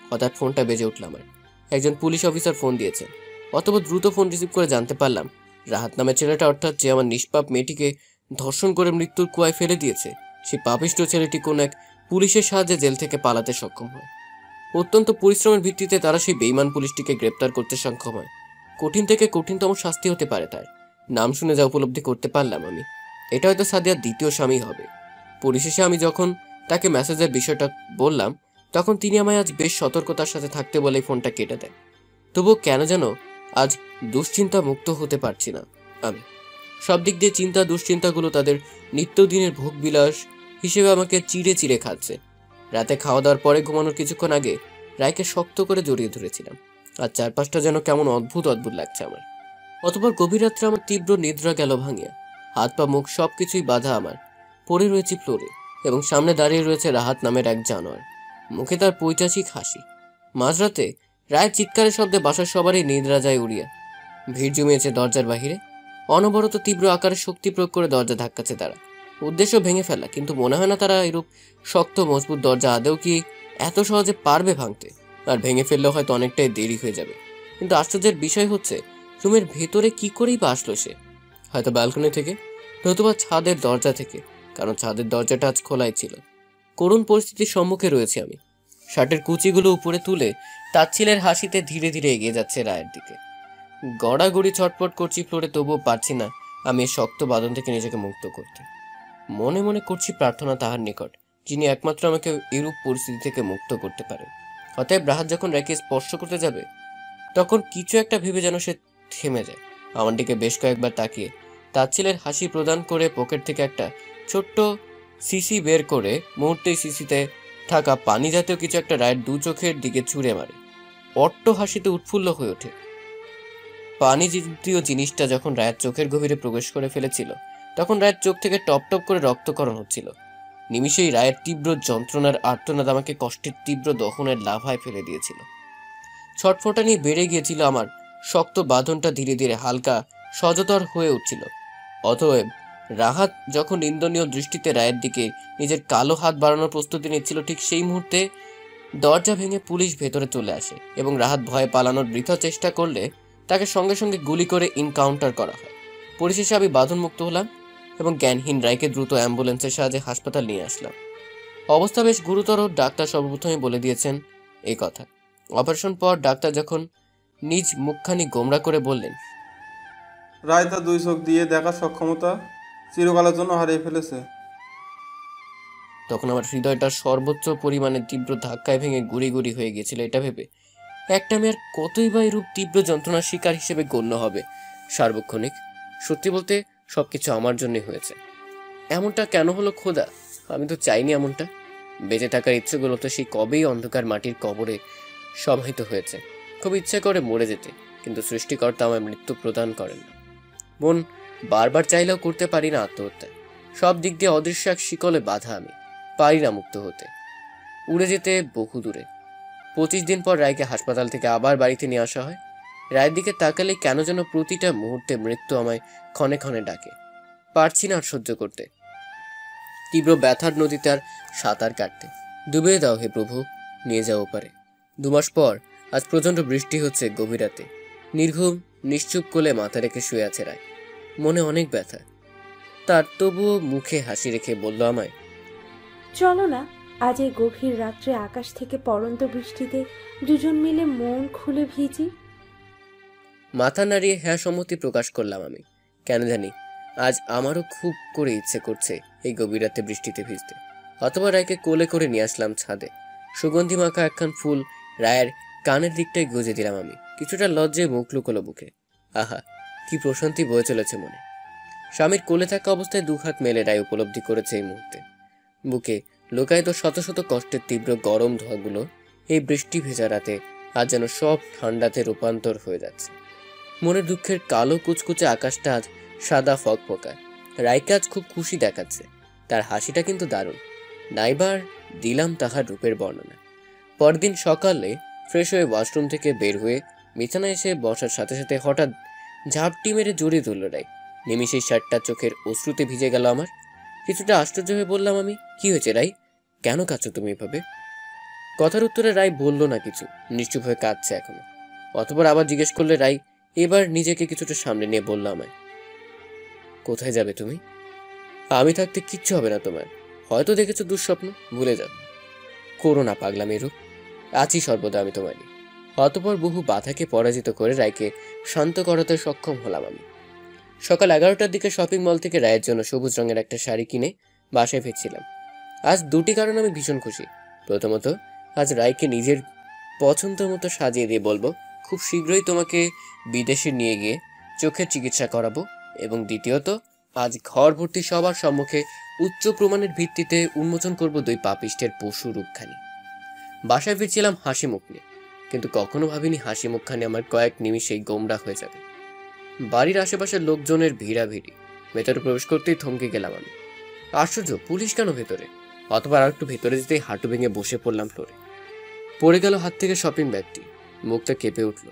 হঠাৎ ফোনটা বেজে উঠল আমার। একজন পুলিশ অফিসার ফোন দিয়েছেন। অতঃপর দ্রুত ফোন রিসিভ করে জানতে পারলাম, রাহাত নামের ছেলেটা, অর্থাৎ যে আমার নিষ্পাপ মেয়েটিকে ধর্ষণ করে মৃত্যুর কুয়ায় ফেলে দিয়েছে, সেই পাপিষ্ট ছেলেটি কোন এক পুলিশের সাহায্যে জেল থেকে পালাতে সক্ষম হয়। অত্যন্ত পরিশ্রমের ভিত্তিতে তারা সেই বেঈমান পুলিশটিকে গ্রেপ্তার করতে সক্ষম হয়। কঠিন থেকে কঠিনতম শাস্তি হতে পারে তার। নাম শুনে যা উপলব্ধি করতে পারলাম আমি, এটা হয়তো সাদিয়ার দ্বিতীয় স্বামী হবে। পরিশেষে আমি যখন তাকে মেসেজের বিষয়টা বললাম, তখন তিনি আমায় আজ বেশ সতর্কতার সাথে থাকতে বলে ফোনটা কেটে দেয়। তবুও কেন যেন আজ দুশ্চিন্তা মুক্ত হতে পারছি না আমি। সব দিক দিয়ে চিন্তা দুশ্চিন্তাগুলো তাদের নিত্যদিনের ভোগবিলাস হিসেবে আমাকে চিড়ে চিড়ে খাচ্ছে। রাতে খাওয়া দাওয়ার পরে ঘুমানোর কিছুক্ষণ আগে রায়কে শক্ত করে জড়িয়ে ধরেছিলাম, আর চারপাশটা যেন কেমন অদ্ভুত অদ্ভুত লাগছে আমার। অতঃপর গভীর রাত্রে আমার তীব্র নিদ্রা গেল ভাঙিয়া। হাত পা মুখ সবকিছুই বাধা আমার। পড়ে রয়েছি ফ্লোরে, এবং সামনে দাঁড়িয়ে রয়েছে রাহাত নামের এক জানোয়ার, মুখে তার পৈশাচিক হাসি। মাঝরাতে রায়ের চিৎকারের শব্দে বাসার সবারই নিদ্রা যায় উড়িয়া। ভিড় জমিয়েছে দরজার বাহিরে। অনবরত তীব্র আকারে শক্তি প্রয়োগ করে দরজা ধাক্কাচ্ছে তারা। উদ্দেশ্য ভেঙে ফেলা, কিন্তু মনে হয় না তারা এরূপ শক্ত মজবুত দরজা আদেও কি এত সহজে পারবে ভাঙতে। আর ভেঙে ফেললেও হয়তো অনেকটাই দেরি হয়ে যাবে। কিন্তু আশ্চর্যের বিষয় হচ্ছে, রুমের ভেতরে কি করেই বা আসলো সে? হয়তো ব্যালকনি থেকে, নতুবা ছাদের দরজা থেকে, কারণ ছাদের দরজাটা আজ খোলাই ছিল। করুণ পরিস্থিতির সম্মুখে রয়েছে আমি। শার্টের কুচিগুলো উপরে তুলে তাচ্ছিলের হাসিতে ধীরে ধীরে এগিয়ে যাচ্ছে রায়ের দিকে। গড়াগড়ি ছটপট করছি ফ্লোরে, তবুও পারছি না আমি এই শক্ত বাঁধন থেকে নিজেকে মুক্ত করতে। মনে মনে করছি প্রার্থনা তাহার নিকট, যিনি একমাত্র আমাকে এরূপ পরিস্থিতি থেকে মুক্ত করতে পারে। অতএব রাহাত যখন রায়কে স্পর্শ করতে যাবে, তখন কিছু একটা ভেবে যেন সে থেমে যায়। আমার দিকে বেশ কয়েকবার তাকিয়ে তাচ্ছিলের হাসি প্রদান করে পকেট থেকে একটা ছোট্ট সিসি বের করে মুহূর্তেই সিসিতে থাকা পানি জাতীয় কিছু একটা রায়ের দু চোখের দিকে ছুঁড়ে মারে। অট্ট হাসিতে উৎফুল্ল হয়ে ওঠে। পানি জাতীয় জিনিসটা যখন রায়ের চোখের গভীরে প্রবেশ করে ফেলেছিল, তখন রায়ের চোখ থেকে টপ টপ করে রক্তকরণ হচ্ছিল। নিমিষেই রায়ের তীব্র যন্ত্রণার আর্তনাদ আমাকে কষ্টের তীব্র দহনের লাভায় ফেলে দিয়েছিল। ছটফটানি বেড়ে গিয়েছিল আমার। শক্ত বাঁধনটা ধীরে ধীরে হালকা সজতর হয়ে উঠছিল। অতএব রাহাত যখন নিন্দনীয় দৃষ্টিতে রায়ের দিকে নিজের কালো হাত বাড়ানোর প্রস্তুতি নিচ্ছিল, ঠিক সেই মুহূর্তে দরজা ভেঙে পুলিশ ভেতরে চলে আসে, এবং রাহাত ভয়ে পালানোর বৃথা চেষ্টা করলে তাকে সঙ্গে সঙ্গে গুলি করে ইনকাউন্টার করা হয়। পরিশেষে আমি বাঁধনমুক্ত হলাম এবং জ্ঞানহীন রায়কে দ্রুত অ্যাম্বুলেন্সের সাহায্যে হাসপাতাল নিয়ে আসলাম। অবস্থা বেশ গুরুতর। ডাক্তার সর্বপ্রথমে বলে দিয়েছেন এই কথা। অপারেশন পর ডাক্তার যখন নিজ মুখখানি গোমরা করে বললেন, রায় তার 2 চোখ দিয়ে দেখার সক্ষমতা চিরকালের জন্য হারিয়ে ফেলেছে, তখন আমার হৃদয়টা সর্বোচ্চ পরিমাণে তীব্র ধাক্কায় ভেঙে গুড়ি গুড়ি হয়ে গিয়েছিল। এটা ভেবে একটা মেয়ের কতই বা এরূপ তীব্র যন্ত্রণার শিকার হিসেবে গণ্য হবে সার্বক্ষণিক। সত্যি বলতে সবকিছু আমার জন্যই হয়েছে। এমনটা কেন হলো খোদা? আমি তো চাইনি এমনটা। বেঁচে থাকার ইচ্ছেগুলো তো সেই কবেই অন্ধকার মাটির কবরে সমাহিত হয়েছে। খুব ইচ্ছে করে মরে যেতে, কিন্তু সৃষ্টিকর্তা আমায় মৃত্যু প্রদান করেন না। মন বারবার চাইলেও করতে পারি না আত্মহত্যা। সব দিক দিয়ে অদৃশ্য এক শিকলে বাধা, আমি পারি না মুক্ত হতে, উড়ে যেতে বহু দূরে। 25 দিন পর রায়কে হাসপাতাল থেকে আবার বাড়িতে নিয়ে আসা হয়। রায়ের দিকে তাকালেই কেন যেন প্রতিটা মুহূর্তে মৃত্যু আমায় ক্ষণে ক্ষণে ডাকে। পারছি না আর সহ্য করতে। তীব্র ব্যথার নদীতে আর সাঁতার কাটতে। ডুবে দাও হে প্রভু, নিয়ে যাও পারে। 2 মাস পর আজ প্রচণ্ড বৃষ্টি হচ্ছে গভীর রাতে। নির্ঘুম নিশ্চুপ কোলে মাথা রেখে শুয়ে আছে রায়। মনে অনেক ব্যথা। তার তবুও মুখে হাসি রেখে বলল আমায়, চলো না আজ এই গভীর রাত্রে আকাশ থেকে পড়ন্ত বৃষ্টিতে দুজন মিলে মন খুলে ভিজি। মাথা নাড়িয়ে হ্যাঁ সম্মতি প্রকাশ করলাম আমি। কেন জানি আজ আমারও খুব করে ইচ্ছে করছে এই গভীর রাতে বৃষ্টিতে ভিজতে। অথবা রায়কে কোলে করে নিয়ে আসলাম ছাদে। সুগন্ধি মাখা একখান ফুল রায়ের কানের দিকটায় গুজে দিলাম আমি। কিছুটা লজ্জায় মুখ লুকোলো বুকে। আহা, কি প্রশান্তি বয়ে চলেছে মনে। স্বামীর কোলে থাকা অবস্থায় 2 হাত মেলে রায় উপলব্ধি করেছে এই মুহূর্তে বুকে লুকায়িত শত শত কষ্টের তীব্র গরম ধোঁয়াগুলো এই বৃষ্টি ভেজা রাতে আজ যেন সব ঠান্ডাতে রূপান্তর হয়ে যাচ্ছে। মনের দুঃখের কালো কুচকুচে আকাশটা আজ সাদা ফকফকায়। রায়কে আজ খুব খুশি দেখাচ্ছে। তার হাসিটা কিন্তু দারুণ। নাইবার দিলাম তাহার রূপের বর্ণনা। পরদিন সকালে ফ্রেশ হয়ে ওয়াশরুম থেকে বের হয়ে বিছানায় এসে বসার সাথে সাথে হঠাৎ ঝাপটি মেরে জড়িয়ে ধরল রায়। নিমিষেই শার্টটা চোখের অশ্রুতে ভিজে গেল আমার। কিছুটা আশ্চর্য হয়ে বললাম আমি, কি হয়েছে রাই, কেন কাঁদছো তুমি এভাবে? কথার উত্তরে রায় বলল না কিছু, নিশ্চুপ হয়ে কাঁদছে এখনো। অতঃপর আবার জিজ্ঞেস করলে রাই। এবার নিজেকে কিছুটা সামনে নিয়ে বলল আমায়, কোথায় যাবে তুমি? আমি থাকতে কিচ্ছু হবে না তোমার। হয়তো দেখেছো দুঃস্বপ্ন, ভুলে যাও। করো না পাগলামি রূপ, আছি সর্বদা আমি তোমারই। অতঃপর বহু বাধাকে পরাজিত করে রায়কে শান্ত করাতে সক্ষম হলাম আমি। সকাল 11টার দিকে শপিং মল থেকে রায়ের জন্য সবুজ রঙের একটা শাড়ি কিনে বাসায় ফিরছিলাম। আজ 2টি কারণে আমি ভীষণ খুশি। প্রথমত, আজ রায়কে নিজের পছন্দ মতো সাজিয়ে দিয়ে বলবো খুব শীঘ্রই তোমাকে বিদেশে নিয়ে গিয়ে চোখের চিকিৎসা করাবো। এবং দ্বিতীয়ত, আজ ঘর ভর্তি সবার সম্মুখে উচ্চ প্রমাণের ভিত্তিতে উন্মোচন করব 2 পাপিষ্টের পশু রূপখানি। বাসায় ফিরছিলাম হাসি মুখ নিয়ে, কিন্তু কখনো ভাবিনি হাসি মুখখানি আমার কয়েক নিমিষেই গোমড়া হয়ে যাবে। বাড়ির আশেপাশের লোকজনের ভিড়াভিড়ি। ভেতরে প্রবেশ করতেই থমকে গেলাম আমি। আশ্চর্য, পুলিশ কেন ভেতরে? অথবা আর একটু ভেতরে যেতেই হাঁটু ভেঙে বসে পড়লাম ফ্লোরে। পড়ে গেল হাত থেকে শপিং ব্যাগটি। মুখটা কেঁপে উঠল।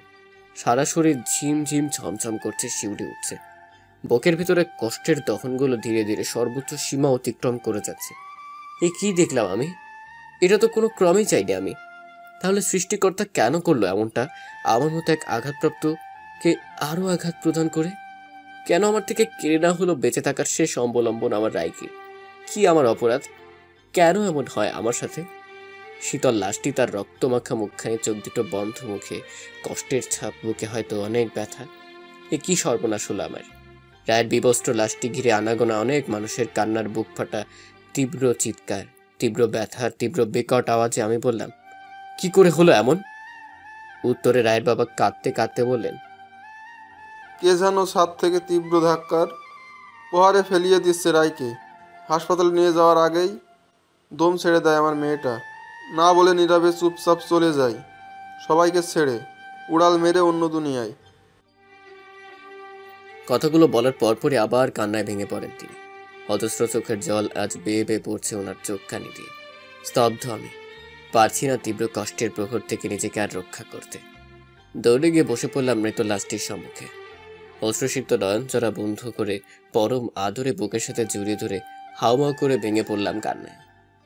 সারা শরীর ঝিমঝিম ঝমঝম করছে, শিউরে উঠছে। বুকের ভিতরে কষ্টের দহনগুলো ধীরে ধীরে সর্বোচ্চ সীমা অতিক্রম করে যাচ্ছে। এ কি দেখলাম আমি? এটা তো কোনো ক্রমেই চাইনি আমি। তাহলে সৃষ্টিকর্তা কেন করলো এমনটা? আমার মতো এক আঘাতপ্রাপ্ত কে আরো আঘাত প্রদান করে কেন আমার থেকে কেড়ে না হলো বেঁচে থাকার শেষ অবলম্বন আমার রায়কে? কি আমার অপরাধ? কেন এমন হয় আমার সাথে? শীতল লাশটি তার রক্তমাখা মুখখানি, চোখ দুটো বন্ধ মুখে, কষ্টের ছাপ, বুকে হয়তো অনেক ব্যথা। এ কি সর্বনাশ হলো আমার! রায়ের বিবস্ত্র লাশটি ঘিরে আনাগোনা অনেক মানুষের কান্নার বুক ফাটা তীব্র চিৎকার, তীব্র ব্যথার তীব্র বিকট আওয়াজে আমি বললাম, কি করে হলো এমন? উত্তরে রায়ের বাবা কাঁদতে কাঁদতে বললেন, কে যেন ছাদ থেকে তীব্র ধাক্কার প্রহারে ফেলিয়ে দিচ্ছে রায়কে। হাসপাতালে নিয়ে যাওয়ার আগেই দম ছেড়ে দেয় আমার মেয়েটা। না বলে নীরবে চুপচাপ চলে যায়, সবাইকে ছেড়ে উড়াল মেরে অন্য দুনিয়ায়। কথাগুলো বলার পরপরই আবার কান্নায় ভেঙে পড়েন তিনি। অজস্র চোখের জল আজ বেয়ে বেয়ে পড়ছে ওনার চোখখানি দিয়ে। স্তব্ধ আমি, পারছি না তীব্র কষ্টের প্রহর থেকে নিজেকে আর রক্ষা করতে। দৌড়ে গিয়ে বসে পড়লাম মৃত লাশটির সম্মুখে। অশ্রুসিক্ত নয়নচড়া বন্ধ করে পরম আদরে বুকের সাথে জড়িয়ে ধরে হাউমাউ করে ভেঙে পড়লাম কান্নায়।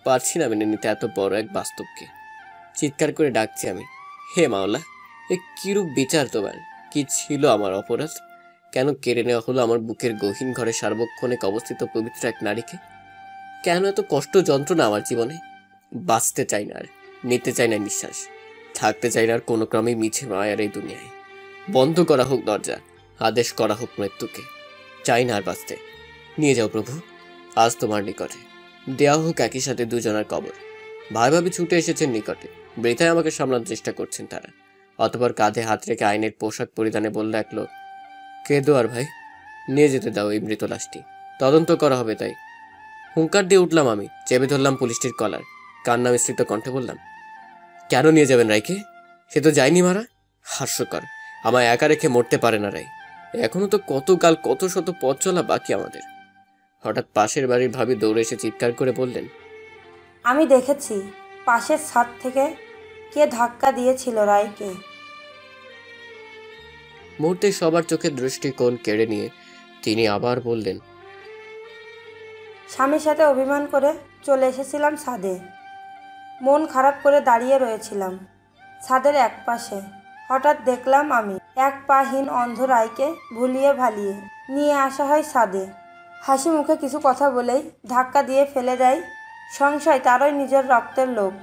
পারছি না মেনে নিতে এত বড় এক বাস্তবকে। চিৎকার করে ডাকছি আমি, হে মাওলা, এ কিরূপ বিচার তোমার? কি ছিল আমার অপরাধ? কেন কেড়ে নেওয়া হলো আমার বুকের গহীন ঘরে সার্বক্ষণিক অবস্থিত পবিত্র এক নারীকে? কেন এত কষ্ট যন্ত্রণা আমার জীবনে? বাঁচতে চাই না আর, নিতে চাই না নিঃশ্বাস, থাকতে চাই না আর কোনো ক্রমেই মিছে মায়ার এই দুনিয়ায়। বন্ধ করা হোক দরজা, আদেশ করা হোক মৃত্যুকে। চাই না আর বাঁচতে। নিয়ে যাও প্রভু, আজ তোমার নিকটে। দেওয়া হোক একই সাথে দুজনের কবর। ভাই ভাবি ছুটে এসেছেন নিকটে। বৃথায় আমাকে সামলানোর চেষ্টা করছেন তারা। অতঃপর কাঁধে হাত রেখে আইনের পোশাক পরিধানে বলল এক লোক, কে দোয়ার ভাই, নিয়ে যেতে দাও এই মৃত লাশটি, তদন্ত করা হবে তাই। হুঙ্কার দিয়ে উঠলাম আমি, চেপে ধরলাম পুলিশটির কলার, কান্না মিশ্রিত কণ্ঠে বললাম, কেন নিয়ে যাবেন রায়কে? সে তো যায়নি মারা। হাস্যকর, আমায় একা রেখে মরতে পারে না রাই, এখনো তো কতকাল কত শত পথ চলা বাকি আমাদের। হঠাৎ পাশের বাড়ির ভাবি দৌড়ে এসে চিৎকার করে বললেন, আমি দেখেছি পাশের ছাদ থেকে কে ধাক্কা দিয়েছিল রায়কে। মুহূর্তে সবার চোখের দৃষ্টিকোণ কেড়ে নিয়ে তিনি আবার বললেন, স্বামীর সাথে অভিমান করে চলে এসেছিলাম ছাদে, মন খারাপ করে দাঁড়িয়ে রয়েছিলাম ছাদের এক পাশে। হঠাৎ দেখলাম আমি এক পাহীন অন্ধ রায়কে ভুলিয়ে ভালিয়ে নিয়ে আসা হয় ছাদে। হাসি মুখে কিছু কথা বলেই ধাক্কা দিয়ে ফেলে দেয়। সংশয় তারই নিজের রক্তের লোক,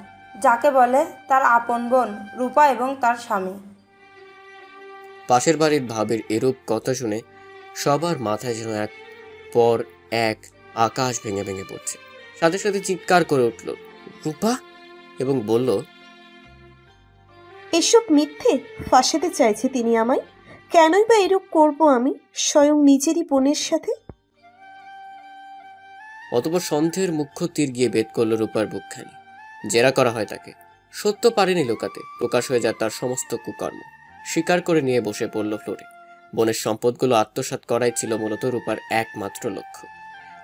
যাকে বলে তার আপন বোন রূপা এবং তার স্বামী। পাশের বাড়ির ভাবির এরূপ কথা শুনে সবার মাথায় যেন এক পর এক আকাশ ভেঙে ভেঙে পড়ছে। সাথে সাথে চিৎকার করে উঠল রূপা এবং বলল, এসব মিথ্যে ফাঁসাতে চাইছে তিনি আমায়। কেনই বা এরূপ করব আমি স্বয়ং নিজেরই বোনের সাথে? অতঃপর সন্দেহের মুখ্য তীর গিয়ে ভেদ করল রূপার বুকখানি। জেরা করা হয় তাকে, সত্য পারেনি লুকাতে, প্রকাশ হয়ে যায় তার সমস্ত কুকর্ম। স্বীকার করে নিয়ে বসে পড়ল ফ্লোরে। বোনের সম্পদগুলো আত্মসাৎ করাই ছিল মূলত রূপার একমাত্র লক্ষ্য।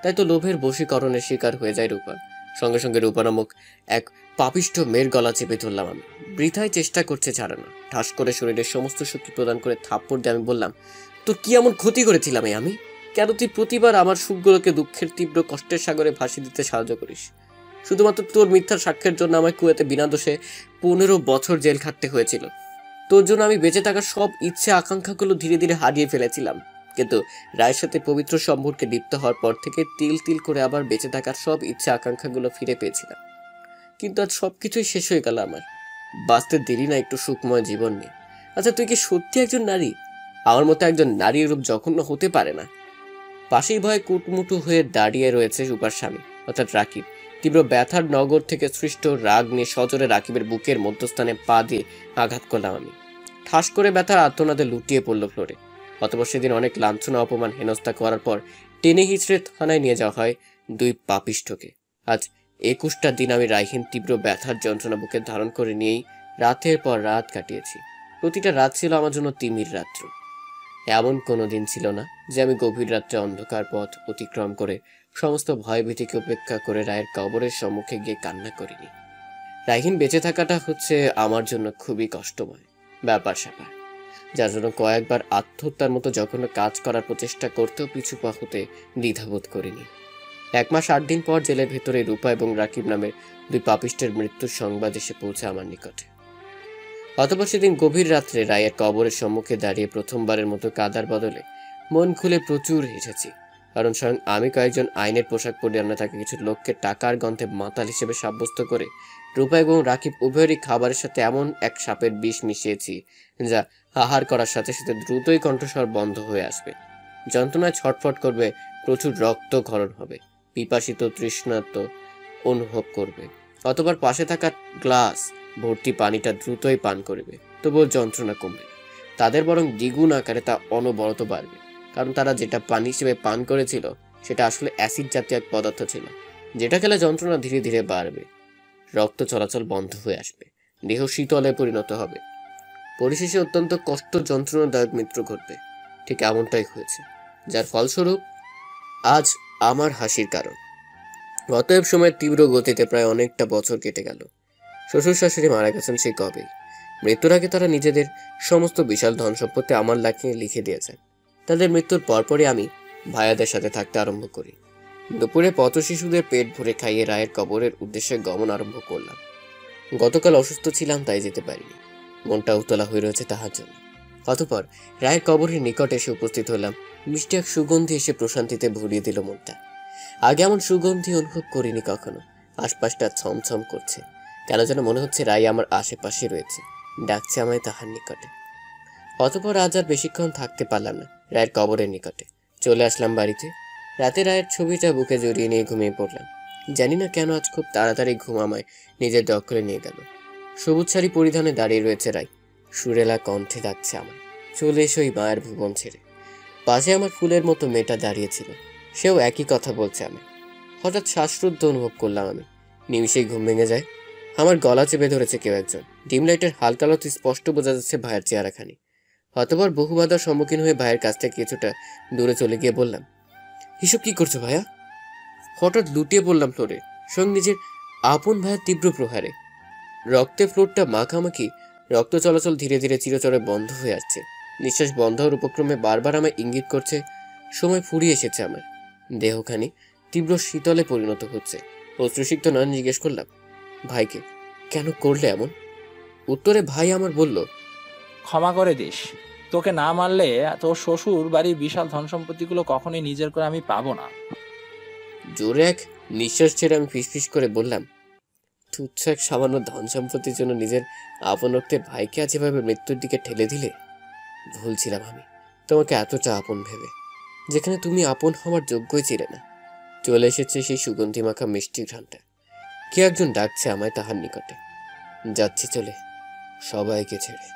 তাই তো লোভের বশীকরণের শিকার হয়ে যায় রূপা। সঙ্গে সঙ্গে রূপা নামক এক পাপিষ্ঠ মেয়ের গলা চেপে ধরলাম আমি। বৃথায় চেষ্টা করছে ছাড়ানো। ঠাস করে শরীরের সমস্ত শক্তি প্রদান করে থাপ্পড় দিয়ে আমি বললাম, তোর কি এমন ক্ষতি করেছিলাম আমি? কেন তুই প্রতিবার আমার সুখগুলোকে দুঃখের তীব্র কষ্টের সাগরে ভাসিয়ে দিতে সাহায্য করিস? শুধুমাত্র তোর মিথ্যার সাক্ষ্যের জন্য আমায় কুয়েতে বিনা দোষে 15 বছর জেল খাটতে হয়েছিল। তোর জন্য আমি বেঁচে থাকার সব ইচ্ছে আকাঙ্ক্ষাগুলো ধীরে ধীরে হারিয়ে ফেলেছিলাম। কিন্তু রায়ের সাথে পবিত্র সম্পর্কে লিপ্ত হওয়ার পর থেকে তিল তিল করে আবার বেঁচে থাকার সব ইচ্ছে আকাঙ্ক্ষাগুলো ফিরে পেয়েছিলাম। কিন্তু আজ সবকিছুই শেষ হয়ে গেল আমার। বাঁচতে দেরি না একটু সুখময় জীবন নিয়ে। আচ্ছা, তুই কি সত্যি একজন নারী? আমার মতো একজন নারীর রূপ জঘন্য হতে পারে না। পাশেই ভয়ে কুটমুটু হয়ে দাঁড়িয়ে রয়েছে রূপার স্বামী অর্থাৎ রাকিব। তীব্র ব্যথার নগর থেকে সৃষ্ট রাগ নিয়ে সজোরে রাকিবের বুকের মধ্যস্থানে পা দিয়ে আঘাত করলাম আমি। ঠাস করে ব্যথার আর্তনাদে লুটিয়ে পড়ল ফ্লোরে। অতঃপর সেদিন অনেক লাঞ্ছনা অপমান হেনস্থা করার পর টেনে হিচড়ে থানায় নিয়ে যাওয়া হয় দুই পাপিষ্ঠকে। আজ 21টা দিন আমি রায়হীন তীব্র ব্যথার যন্ত্রণা বুকে ধারণ করে নিয়েই রাতের পর রাত কাটিয়েছি। প্রতিটা রাত ছিল আমার জন্য তিমির রাত্র। এমন কোনো দিন ছিল না যে আমি গভীর রাত্রে অন্ধকার পথ অতিক্রম করে সমস্ত ভয়ভীতিকে উপেক্ষা করে রায়ের কবরের সম্মুখে গিয়ে কান্না করিনি। রায়হীন বেঁচে থাকাটা হচ্ছে আমার জন্য খুবই কষ্টময় ব্যাপার স্যাপার, যার জন্য কয়েকবার আত্মহত্যার মতো জঘন্য কাজ করার প্রচেষ্টা করতেও পিছু পা হতে দ্বিধাবোধ করিনি। 1 মাস 8 দিন পর জেলের ভেতরে রূপা এবং রাকিব নামের দুই পাপিষ্টের মৃত্যুর সংবাদ এসে পৌঁছে আমার নিকটে। অতঃপর সেদিন গভীর রাত্রে রায়ের কবরের সম্মুখে দাঁড়িয়ে প্রথমবারের মতো কাদার বদলে মন খুলে প্রচুর হেসেছি। কারণ স্বয়ং আমি কয়েকজন আইনের পোশাক পরে আমরা তাকে কিছু লোককে টাকার গন্ধে মাতাল হিসেবে সাব্যস্ত করে রূপা এবং রাকিব উভয়েরই খাবারের সাথে এমন এক সাপের বিষ মিশিয়েছি যা আহার করার সাথে সাথে দ্রুতই কণ্ঠস্বর বন্ধ হয়ে আসবে, যন্ত্রণায় ছটফট করবে, প্রচুর রক্ত ক্ষরণ হবে, পিপাসিত তৃষ্ণার্ত অনুভব করবে। অতঃপর পাশে থাকা গ্লাস ভর্তি পানিটা দ্রুতই পান করবে, তবুও যন্ত্রণা কমবে না, তাদের বরং দ্বিগুণ আকারে তা অনবরত বাড়বে। কারণ তারা যেটা পানি হিসেবে পান করেছিল সেটা আসলে অ্যাসিড জাতীয় এক পদার্থ ছিল, যেটা খেলে যন্ত্রণা ধীরে ধীরে বাড়বে, রক্ত চলাচল বন্ধ হয়ে আসবে, দেহ শীতলে পরিণত হবে, পরিশেষে অত্যন্ত কষ্ট যন্ত্রণাদায়ক মৃত্যু ঘটবে। ঠিক এমনটাই হয়েছে, যার ফলস্বরূপ আজ আমার হাসির কারণ। অতএব সময়ের তীব্র গতিতে প্রায় অনেকটা বছর কেটে গেল। শ্বশুর শাশুড়ি মারা গেছেন সেই কবেই। মৃত্যুর আগে তারা নিজেদের সমস্ত বিশাল ধন সম্পত্তি আমার লাকিয়ে লিখে দিয়েছেন। তাদের মৃত্যুর পরপরই আমি ভাইয়াদের সাথে থাকতে আরম্ভ করি। দুপুরে পথ শিশুদের পেট ভরে খাইয়ে রায়ের কবরের উদ্দেশ্যে গমন আরম্ভ করলাম। গতকাল অসুস্থ ছিলাম, তাই যেতে পারিনি। মনটা উতলা হয়ে রয়েছে তাহার জন্য। অতঃপর রায়ের কবরের নিকট এসে উপস্থিত হলাম। মিষ্টি এক সুগন্ধি এসে প্রশান্তিতে ভরিয়ে দিল মনটা। আগে এমন সুগন্ধি অনুভব করিনি কখনো। আশপাশটা ছমছম করছে, কেন যেন মনে হচ্ছে রায় আমার আশেপাশে রয়েছে, ডাকছে আমায় তাহার নিকটে। অতঃপর আজ আর বেশিক্ষণ থাকতে পারলাম না। রায়ের কবরের নিকটে চলে আসলাম বাড়িতে। রাতে রায়ের ছবিটা বুকে জড়িয়ে নিয়ে ঘুমিয়ে পড়লাম। জানি না কেন আজ খুব তাড়াতাড়ি ঘুম আমায় নিজের দখলে নিয়ে গেল। সবুজ শাড়ি পরিধানে দাঁড়িয়ে রয়েছে রায়। সুরেলা কণ্ঠে ডাকছে আমায়, চলে এসো ওই মায়ের ভুবন ছেড়ে। পাশে আমার ফুলের মতো মেয়েটা দাঁড়িয়েছিল, সেও একই কথা বলছে আমি। হঠাৎ শ্বাসরুদ্ধ অনুভব করলাম আমি, নিমিষেই ঘুম ভেঙে যায়। আমার গলা চেপে ধরেছে কেউ একজন। ডিম লাইটের হালকা আলোতে স্পষ্ট বোঝা যাচ্ছে ভাইয়ের চেহারাখানি। হতবার বহু বাধার সম্মুখীন হয়ে ভাইয়ের কাছ থেকে কিছুটা দূরে চলে গিয়ে বললাম, এসব কি করছো ভাইয়া? হঠাৎ লুটিয়ে পড়লাম ফ্লোরে, স্বয়ং নিজের আপন ভাইয়ের তীব্র প্রহারে। রক্তে ফ্লোরটা মাখামাখি, রক্ত চলাচল ধীরে ধীরে চিরচরে বন্ধ হয়ে আসছে। নিঃশ্বাস বন্ধ হওয়ার উপক্রমে বারবার আমায় ইঙ্গিত করছে সময় ফুরিয়ে এসেছে। আমার দেহখানি তীব্র শীতলে পরিণত হচ্ছে। অশ্রুসিক্ত নয়ন জিজ্ঞেস করলাম, ভাইকে কেন করলে এমন? উত্তরে ভাই আমার বলল, ক্ষমা করে দিস, তোকে না মারলে তোর শ্বশুর বাড়ির বিশাল ধন সম্পত্তিগুলো কখনোই নিজের করে আমি পাবো না। জোরে এক নিঃশ্বাস ছেড়ে আমি ফিসফিস করে বললাম, তুচ্ছ এক সামান্য ধন সম্পত্তির জন্য নিজের আপন রক্তের ভাইকে আজ এভাবে মৃত্যুর দিকে ঠেলে দিলে? ভুল ছিলাম আমি তোমাকে এতটা আপন ভেবে, যেখানে তুমি আপন হওয়ার যোগ্যই ছিলে না। চলে এসেছে সেই সুগন্ধি মাখা মিষ্টি ঘ্রাণটা। কে একজন ডাকছে আমায় তাহার নিকটে। যাচ্ছি চলে, সবাইকে ছেড়ে।